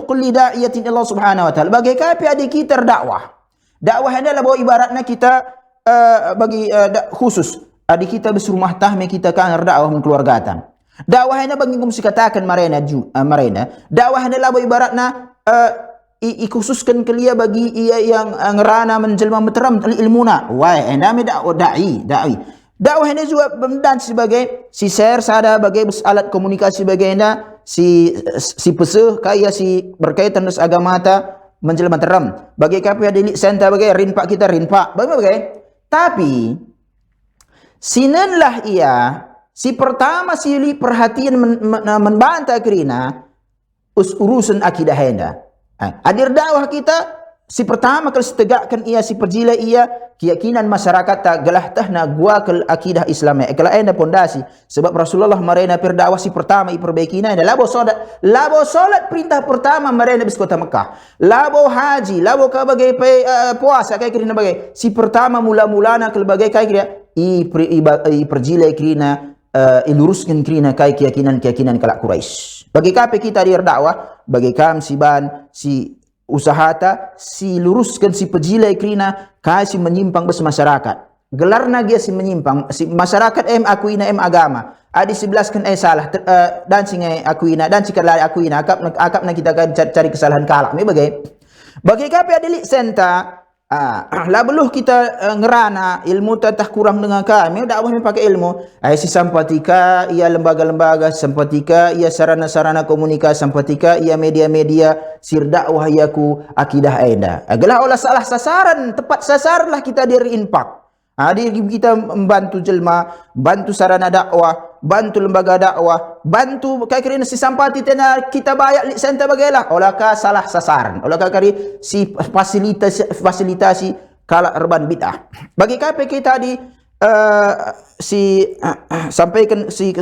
kulli da'iyatin Allah Subhanahu wa taala. Bagai kapi adik kita dakwah. Dakwah adalah bahawa ibaratnya kita bagi khusus adik kita berumah tahmi kita kan dakwah keluargatan. Dakwah ini bagi kumsi katakan marena dakwah adalah ibaratnya ikhususkan kelia bagi ia yang ngerana menjelma meteram ilmuna wah nami da'i dakwah ini juga dan sebagai si share sada sebagai alat komunikasi bagaimana si peseh kaya si berkaitan dengan agama ta menjelma teram bagi kapi ada senta bagi rinpak kita rinpak bagaimana tapi sinanlah ia si pertama sili perhatian membantah kerina urusan akidah henda. Hadir dakwah kita si pertama kalau setegakkan ia si perjila ia keyakinan masyarakat tak gelah tahna gua ke akidah Islam. Kalau enda pondasi sebab Rasulullah marena perdakwah si pertama iperbaikina enda labo solat perintah pertama marena bis kota Mekah. Labo haji, labo ka bagai puasa kayak kerina bagai si pertama mula-mulana ke bagai kayak kira perjila kerina iluruskan kerana kai keyakinan kalak Quraisy. Bagi kape kita di dakwah, bagi kam si ban si usahata si luruskan si pejilai kerana kai si menyimpang bes masyarakat. Gelarna dia si menyimpang si masyarakat akuina agama. Adi sebelaskan salah dan si akuina dan si kalai akuina akap na kita cari kesalahan kalak. Bagi kape adelik senta lah beluh kita ngerana ilmu tatah kurang dengan kami dakwah ni pakai ilmu si sampatika ia lembaga-lembaga sampatika ia sarana-sarana komunikasi sampatika ia media-media sir dakwah yaku akidah aida agelah olah salah sasaran tepat sasaran lah kita diri infak kita membantu jelma bantu sarana dakwah bantu lembaga dakwah bantu kayak kira si sampati tena kita bayar senta bagailah olah ka salah sasaran olah ka kari si fasilitasi kala erban bid'ah bagi kape kita di sampaikan si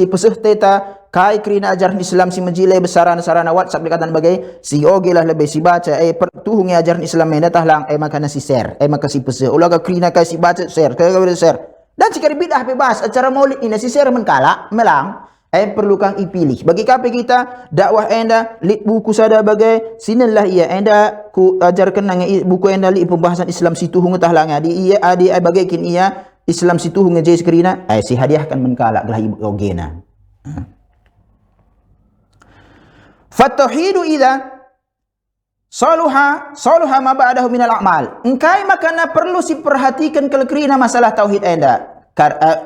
peseh teta kai krina ajaran Islam si menjilai besarana-sarana WhatsApp dikatakan bagai si oge lah lebih si baca pertuhungi ajaran Islam ini tahlang makana si share maka si peseh ulah ka krina kai si baca share kai share Dan jika bidah bebas acara maulid ini sisir menkala melang perlu kang ipilih. Bagi kape kita dakwah enda lit buku sada bagai sinallah ia enda ku ajarkan nang buku enda lit pembahasan Islam situ hung tahlang adi ia adi bagai kin ia Islam situ hung je skrina si hadiahkan menkala gelah ibu ogena. Fatauhidu idza saluha ma ba'dahu minal a'mal. Engkai makana perlu si perhatikan kelekrina masalah tauhid enda.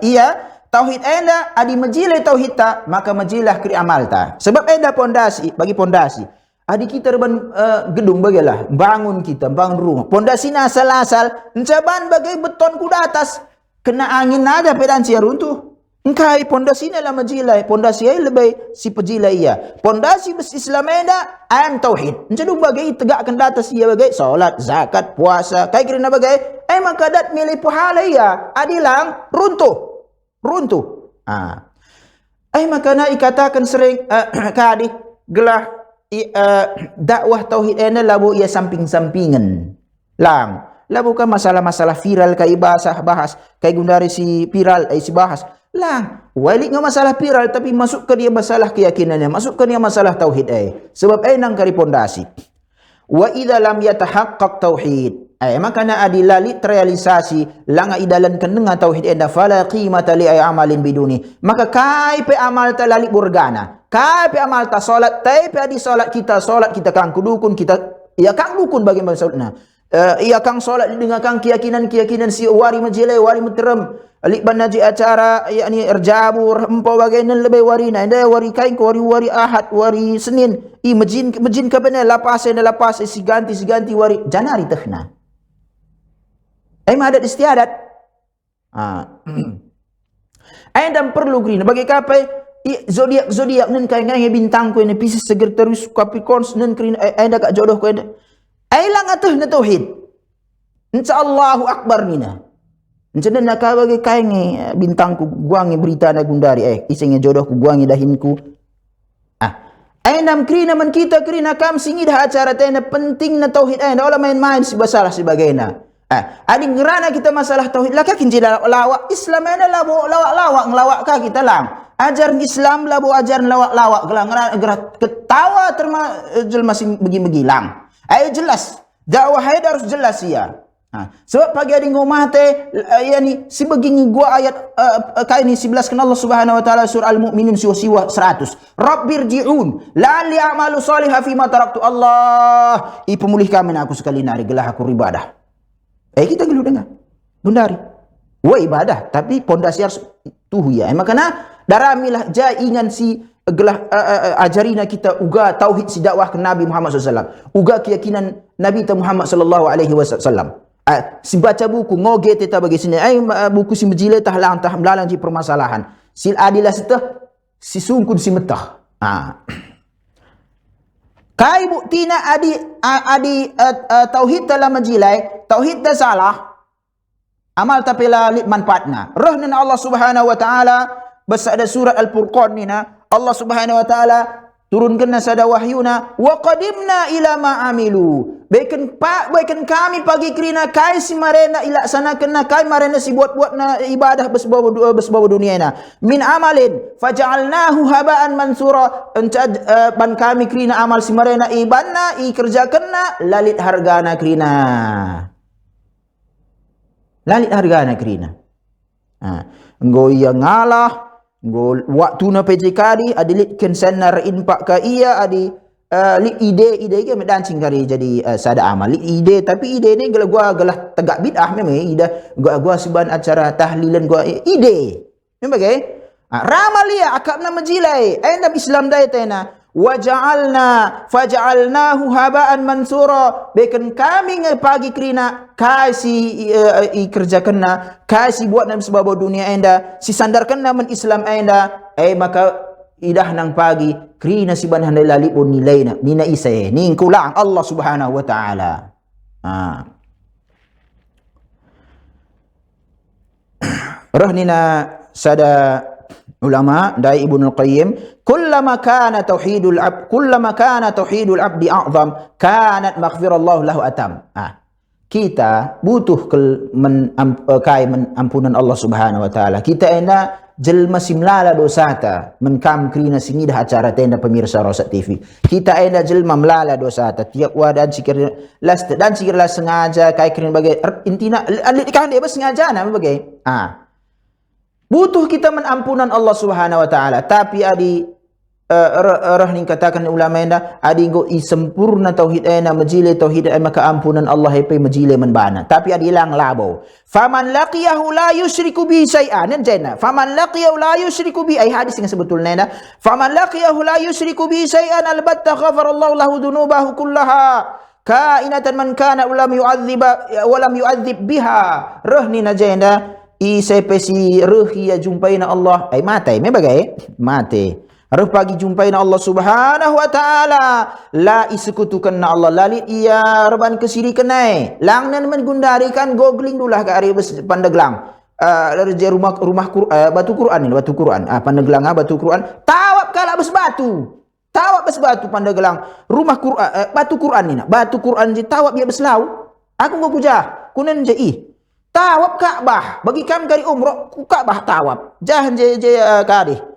Ia tauhid enda adi majile tauhid ta maka majilah kri amal ta. Sebab enda pondasi bagi pondasi. Adi kita reban gedung bagilah bangun kita bangun rumah. Pondasi asal-asal encaban bagai beton kuda atas kena angin ada pedan sia runtuh. Engkai pondasi lah majilai. Pondasi ai lebih si pejilai ia. Pondasi bes Islam enda an tauhid. Encadung bagai tegakkan atas ia bagai salat, zakat, puasa. Kai kira bagai maka dat milih pahala ia adilang runtuh. Makana ikatakan sering kadi gelah dakwah tauhid ena labu ia samping-sampingan. Labu kan masalah-masalah viral kai bahas kai gundari si viral si bahas. Walik nga masalah viral tapi masuk ke dia masalah keyakinannya, masuk ke dia masalah tauhid sebab nang kari pondasi. Wa idza lam yatahaqqaq tauhid makana adilali terrealisasi langa idalan kenenga tauhid enda fala qimata li amalin biduni maka kai pe amal ta lali burgana kai pe amal ta salat tai pe adi salat kita kang kudukun kita ya kang dukun bagi maksudna ia kang salat dengan kang keyakinan si wari majile wari muterem alik banaji acara yakni erjabur empau bagainan lebih warina enda wari kain wari ahad wari senin majin ka bena lapas si ganti wari janari tehna ada istiadat. Dan perlu green bagi kapai zodiak nen kai ngai bintang ko ne Pisces Sagittarius Capricorn nen green ada kak jodoh ko ada. Lang atuh na tauhid. Insyaallahu akbar nina. Encen nak bagi kai ngai bintang ku guangi berita na gundari isenge jodoh ku guangi dahinku. Nam krina man kita krina kam singi dah acara tena penting na tauhid olah main-main si basalah sebagainya. Adi ngerana kita masalah tauhid lah kakin jila lawak Islam ena lawak ngelawak kah kita lang ajar Islam labu ajar lawak gelang gerak ketawa terma jelma masih begilang jelas dakwah harus jelas ya sebab pagi adi ngomah teh yani si begini gua ayat kayak ini 11 kan Allah Subhanahu wa taala surah Al-Mu'minun siwa 100 Rabbirji'un la'alli a'malu salihah fi ma taraktu Allah pemulih kami aku sekali nari gelah aku ibadah. Kita gelu dengar gundari wa ibadah tapi pondasi harus tuh ya makana daramilah jaingan si gelah ajarina kita uga tauhid si dakwah ke Nabi Muhammad SAW uga keyakinan Nabi Muhammad sallallahu alaihi wasallam si baca buku ngoge teta bagi sini buku si majile tah lang tah melalang si permasalahan sil adilah setah si sungkun si metah kai buktina adi tauhid dalam majilai tauhid dah salah amal tapi lalit manfaatna rohna Allah Subhanahu wa taala basada surat Al-Furqan nina Allah Subhanahu wa taala turunkan nasada wahyuna wa qadimna ila ma amilu baikan kami pagi krina kai si marena ilaksanakan na kai marena si buat na ibadah besbawa dunia na min amalin faja'alnahu haba'an mansura ban kami krina amal si marena ibanna kerjakan na lalit hargana krina ngoya ngalah waktu na PJKD adilit kensenar impak ka iya adi ide ke medancing kari jadi sada amal ide tapi ide ni gua tegak bid'ah memang ide gua seban acara tahlilan gua ide memang ramalia akabna majilai endam Islam dai tena faja'alnahu haba'an mansura beken kami pagi krina kasih kerjakan na kasih buat nam sebab dunia enda si sandarkan naman Islam enda maka idah nang pagi krina si ban handai lali pun nilai nina isay ning kulang Allah Subhanahu wa taala roh nina sada ulama dari Ibnu Qayyim kullama kana tauhidul abdi a'zam kanat maghfirallahu lahu atam kita butuh kai ampunan Allah Subhanahu wa taala. Kita ena jelma simlala dosata menkam krina singidah acara tenda pemirsa Rosat TV. Kita ena jelma melala dosata tiap wadan sikir las dan sikir las sengaja kai krina bagai intina alit kan dia sengaja na bagai. Butuh kita menampunan Allah Subhanahu wa taala, tapi adi ning katakan ulama enda adi go sempurna tauhid ena majile tauhid maka ampunan Allah hepe majile menbana, tapi adi ilang labo. Faman laqiyahu la yusyriku bi syai'an janna. Faman laqiyahu la yusyriku bi, ai hadis yang sebetulnya enda. Faman laqiyahu la yusyriku bi syai'an albatta ghafarallahu lahu dunubahu kullaha. Kainatan man kana ulam yu'adzib biha. Rehni najenda isepesi rehi ya jumpaina Allah ai mate me bagai mate. Harus pagi jumpain Allah Subhanahu wa taala, la isekutukan Allah lalit ia reban kesirikan nai lang nan menggundarikan gogling dulah ke ari pandeglang dari rumah batu Quran pandeglang batu Quran tawab kala bes batu pandeglang rumah Quran batu Quran ni batu Quran je tawab dia beslau aku go kujah kunen je tawab Ka'bah bagi kam kari umrah ku Ka'bah tawab jahan je kari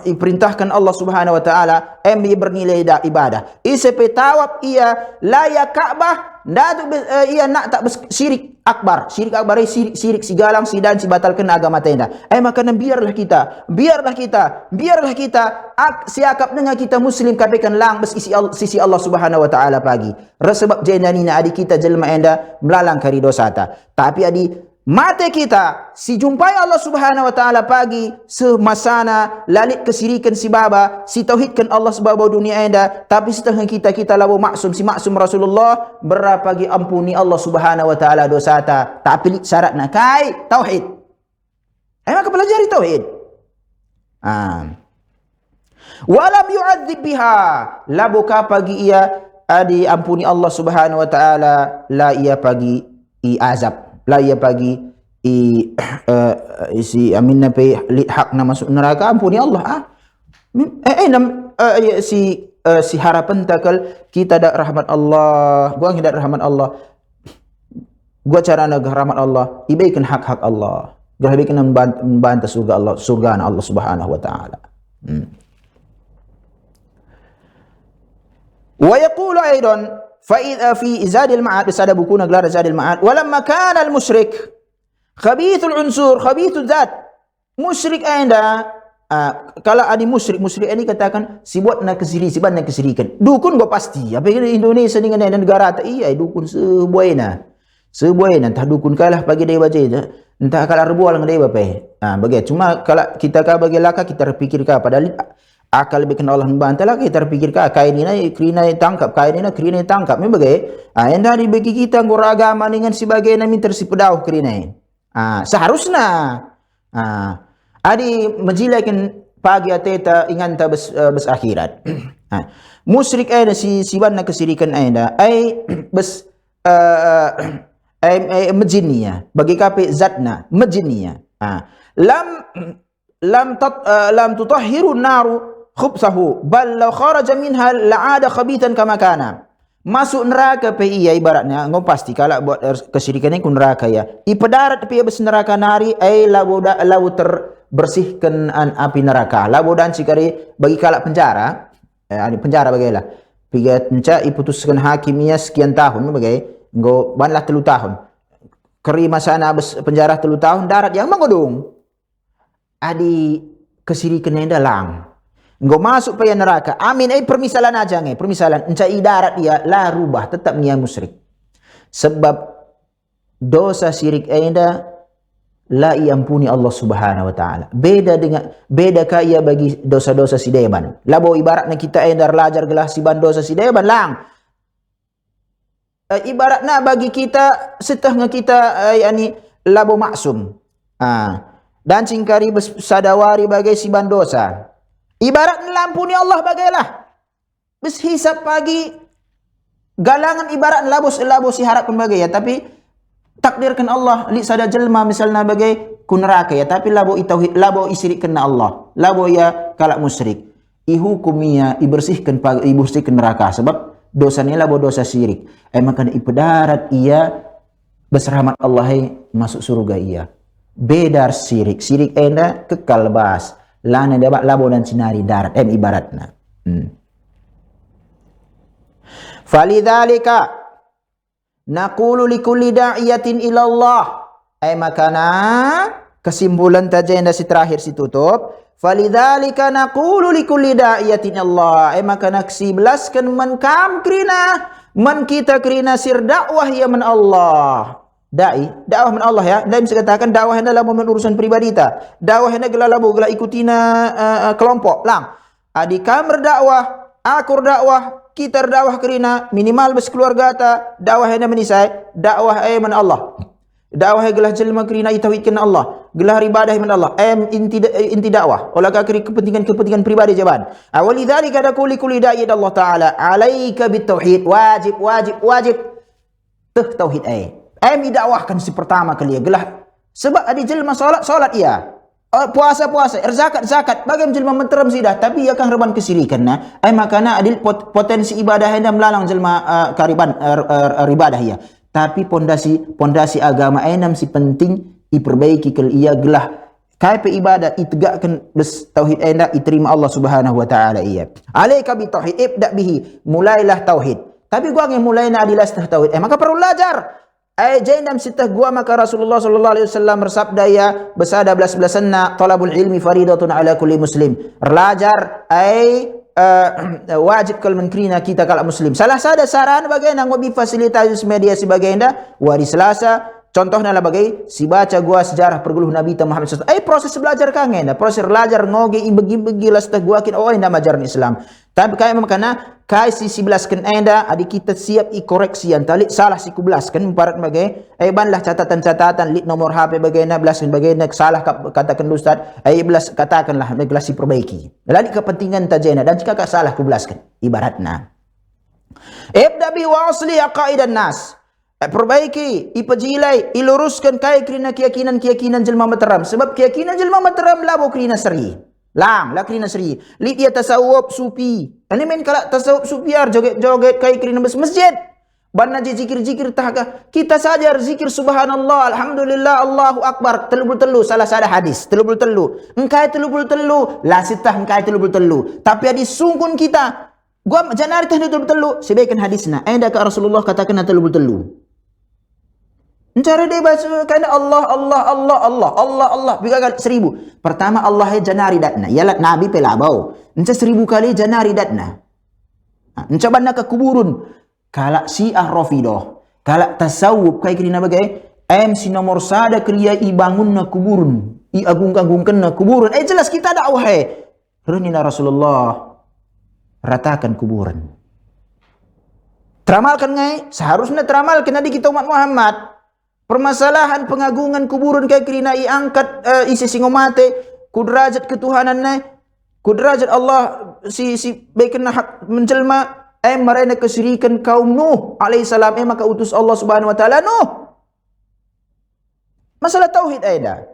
perintahkan Allah Subhanahu wa taala bernilai ibadah. Isepe tawab ia layak Ka'bah ia nak tak syirik akbar. Syirik akbar syirik sigalang sidan sibatalkan agama tenda. Maka biarlah kita siakap dengan kita muslim kapekan lang bes sisi Allah Subhanahu wa taala pagi. Sebab jenanina adik kita jelma enda melalang kari dosata. Tapi adi mate kita si jumpai Allah Subhanahu wa taala pagi semasana lalit kesirikan si baba si tauhidkan Allah sebab dunia enda, tapi setengah kita labo maksum si maksum Rasulullah berapa gi ampuni Allah Subhanahu wa taala dosata, tapi syaratna kai tauhid. Maka pelajari tauhid. Walam yu'adzib biha, labo ka pagi ia adi ampuni Allah Subhanahu wa taala la ia pagi i azab. La ia pagi si aminna pe hak na masuk neraka ampuni Allah si harapan takal kita dak rahmat Allah gua tidak rahmat Allah gua cara nak rahmat Allah ibaikan hak Allah gua ibaikan membantah surga Allah Subhanahu wa taala. Wa yaqulu aidan فإذا في زاد المعاد بسادة بكون gelar زاد المعاد ولما كان المشرك خبيث العنصر خبيث الذات musyrik anda kalau ada musyrik ini katakan si buat nak kesirikan dukun gua pasti apa ini Indonesia dengan negara tak iya dukun sebuaina entah dukun kalah bagi dia baca entah kalah rebual dengan dia bapak bagi cuma kalau kita kah bagi laka kita berpikir kah padahal akal bikin Allah membantalah kita berpikir kain ini krina tangkap membagai enda dibagi kita ngor agama dengan sebagai nami tersipedau krina seharusnya adi majilakan pagi ateta ingan ta bes akhirat musyrik ada si banna kesirikan anda bes majinniya bagi kape zatna majinniya lam tutahhirun naru khubsahu bal law kharaja minha la'ada khabithan kama kana. Masuk neraka pe iya ibaratnya ngom pasti kalau buat kesyirikan ini kun neraka ya ipedarat pe bes neraka nari lawu terbersihkan api neraka lawu dan cikari bagi kalak penjara penjara bagailah piga enca iputuskan hakimnya sekian tahun bagai nggo banlah 3 tahun keri masana bes penjara 3 tahun darat yang mangodong adi kesyirikan yang dalang engkau masuk paya neraka. Amin. Permisalan aja nge. Permisalan. Enca idarat dia lah rubah. Tetap niat musyrik. Sebab dosa syirik enda la iampuni Allah Subhanahu wa taala. Beda kaya bagi dosa-dosa si deban. Labo ibaratnya kita enda belajar gelah si ban dosa si deban lang. Ibaratnya bagi kita setengah kita labo maksum. Dan cingkari sadawari bagai si ban dosa. Ibarat melampuni Allah bagailah. Bes hisap pagi galangan ibarat labo si harap pun bagai ya. Tapi takdirkan Allah li sada jelma misalnya bagai kun neraka ya. Tapi labo itauhid labo isyirik kena Allah. Labo ya kalak musyrik. Ihukumia ibersihkan neraka. Sebab dosa nela bo dosa syirik. Maka ipedarat ia besrahmat Allah masuk surga ia. Bedar syirik. Syirik enda kekal bas. Lana dapat labo dan sinari darat. Ibaratna. Falidzalika naqulu likulli da'iyatin ilallah. Makana kesimpulan tajenda si terakhir si tutup. Falidzalika naqulu likulli da'iyatin Allah. Makana ke-11 man kam krina man kita krina sir dakwah ya man Allah. Dakwah man Allah ya. Dan bisa katakan dakwah adalah urusan pribadi ta. Dakwah adalah gela ikutina kelompok lang. Adi kam berdakwah, aku dakwah, kita dakwah kerina minimal bes keluarga ta. Dakwah adalah menisai dakwah man Allah. Dakwah gelah jelma kerina tauhidkan Allah. Gelah ibadah man Allah. Inti dakwah. Olah kepentingan pribadi jaban. Walidzalika naqulu likulli da'iyat Allah Taala alaika bitauhid. Wajib. Tauhid dakwahkan si pertama kali gelah sebab ada jelma solat ia puasa zakat bagaimana jelma menteram sidah tapi ia kan reban kesirikan makana adil potensi ibadah anda melalang jelma kariban ibadah ia tapi pondasi agama enam si penting diperbaiki kali ia gelah kai ibadah itegakkan bes tauhid anda diterima Allah Subhanahu wa taala ia alaika bi tauhid ibda bihi mulailah tauhid tapi gua yang mulainya adilah tauhid maka perlu belajar. Jainam sitah gua maka Rasulullah sallallahu alaihi wasallam bersabda ya besada belas-belasanna talabul ilmi faridatun ala kulli muslim. Belajar wajib kal menkrina kita kalau muslim. Salah sada saran bagaimana ngobi fasilitas media sebagai anda wari Selasa contohnya lah bagai si baca gua sejarah perguluh Nabi Muhammad SAW. Proses belajar kangen proses belajar ngoge ibegi lah setah gua kin enda majaran Islam. Tapi kaya makana kai si 11 kan enda adik kita siap koreksian talik salah si 11 kan ibarat bagai banlah catatan lit nomor HP bagaimana belas bagaimana salah katakan ustaz belas katakanlah belas si perbaiki. Lalu kepentingan tajena dan jika salah 11 kan ibaratna. Ibda bi wa asli aqaidan nas. Perbaiki, ipajilai, iluruskan kai kerana keyakinan jelma materam. Sebab keyakinan jelma materam labo kerana seri. Lang, lah kerana seri. Lid dia tasawuf sufi. Ini main kalau tasawuf sufi joget kai kerana masjid. Ban naji zikir tahka. Kita saja zikir subhanallah, alhamdulillah, Allahu akbar. Telu salah sada hadis. Telu. Engkai telu. La sitah engkai telu. Tapi adi sungkun kita. Gua janari teh telu. Sebaikkan hadisna. Enda ke Rasulullah katakan telu. Cara dia baca karena Allah biar 1000. Pertama Allah janari datna. Ialah Nabi pelabau. 1000 kali janari datna. Mencoba nak ke kuburun. Kalau Syiah Rafidah, kalau tasawuf kayak kena bagai si nomor sada kriya bangun na kuburun. Agung-agungkan na kuburun. Jelas kita dakwah Renina Rasulullah ratakan kuburan. Teramalkan ngai, seharusnya teramalkan di kita umat Muhammad. Permasalahan pengagungan kuburan kayak kena angkat isi singomate kudrajat ketuhanan kudrajat Allah si baikna hak menjelma mereka kesyirikan kaum Nuh alaihissalam maka utus Allah Subhanahu wa taala Nuh. Masalah tauhid ada.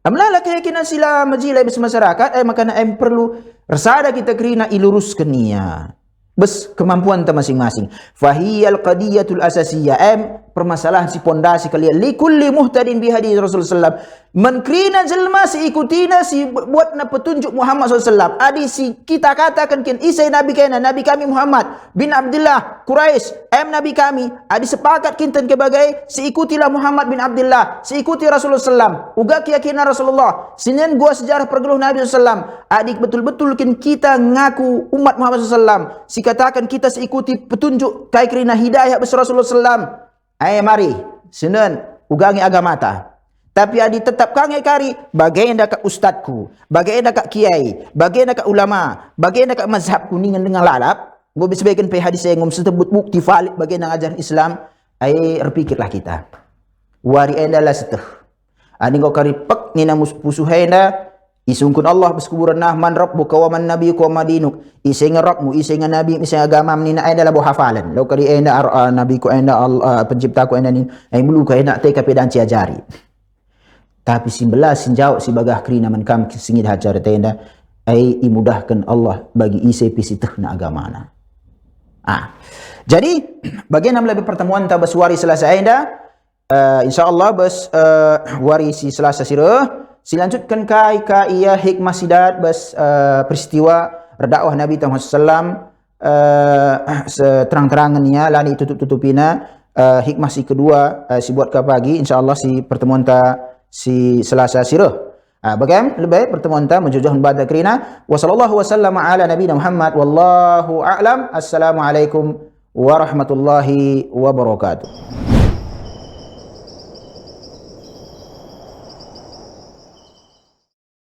Amlala keyakinan sila majilai bes masyarakat maka perlu resada kita kena iluruskan niya. Bes kemampuan ta masing-masing. Fahiyal qadiyatul asasiyah permasalahan si pondasi kalian likulli muhtadin bihadi Rasulullah sallallahu menkrina jelma si ikutina si buat na petunjuk Muhammad sallallahu adi si kita katakan kin isai nabi kena nabi kami Muhammad bin Abdullah Quraisy nabi kami adi sepakat kinten kebagai si ikutilah Muhammad bin Abdullah si ikuti Rasulullah sallallahu uga keyakinan Rasulullah sinen gua sejarah pergeluh Nabi sallallahu adik betul-betul kin kita ngaku umat Muhammad sallallahu si katakan kita si ikuti petunjuk kai kerina hidayah bes Rasulullah sallallahu mari senen ugangi agama ta. Tapi adi tetap kange kari bagaimana kak ustadku, bagaimana kak kiai, bagaimana kak ulama, bagaimana kak mazhab kuningan dengan lalap. Gue bisa bagikan pe hadis yang sebut bukti valid bagaimana ajaran Islam. Berpikirlah kita. Wari enda lah seteh. Ani kau kari pek nina musuhenda. Isungkun Allah beskuburan nah man rabbuka wa man nabiyuka wa madinuk. Isenga rabbmu, isenga nabi, isenga agama nina enda lah hafalan. Lau kari enda nabiku enda penciptaku enda nin. Muluka enda teka pedan ciajari. Tapi 11 sinjau si bagah krina man kam singid hajar tenda ai imudahkan Allah bagi isi pisitah na agama na. Jadi bagian lebih pertemuan ta baswari Selasa enda insyaallah bas wari si Selasa sirah silanjutkan kai ka ia hikmah sidat bas peristiwa dakwah Nabi Muhammad sallam seterang-terangannya lani tutup-tutupina hikmah si kedua si buat ka pagi insyaallah si pertemuan ta si Selasa sirah. Bagaimana lebih baik pertemuan ta menjujahun ba'da kerina wa sallallahu wasallam ala nabiyina Muhammad wallahu a'lam. Assalamualaikum warahmatullahi wabarakatuh.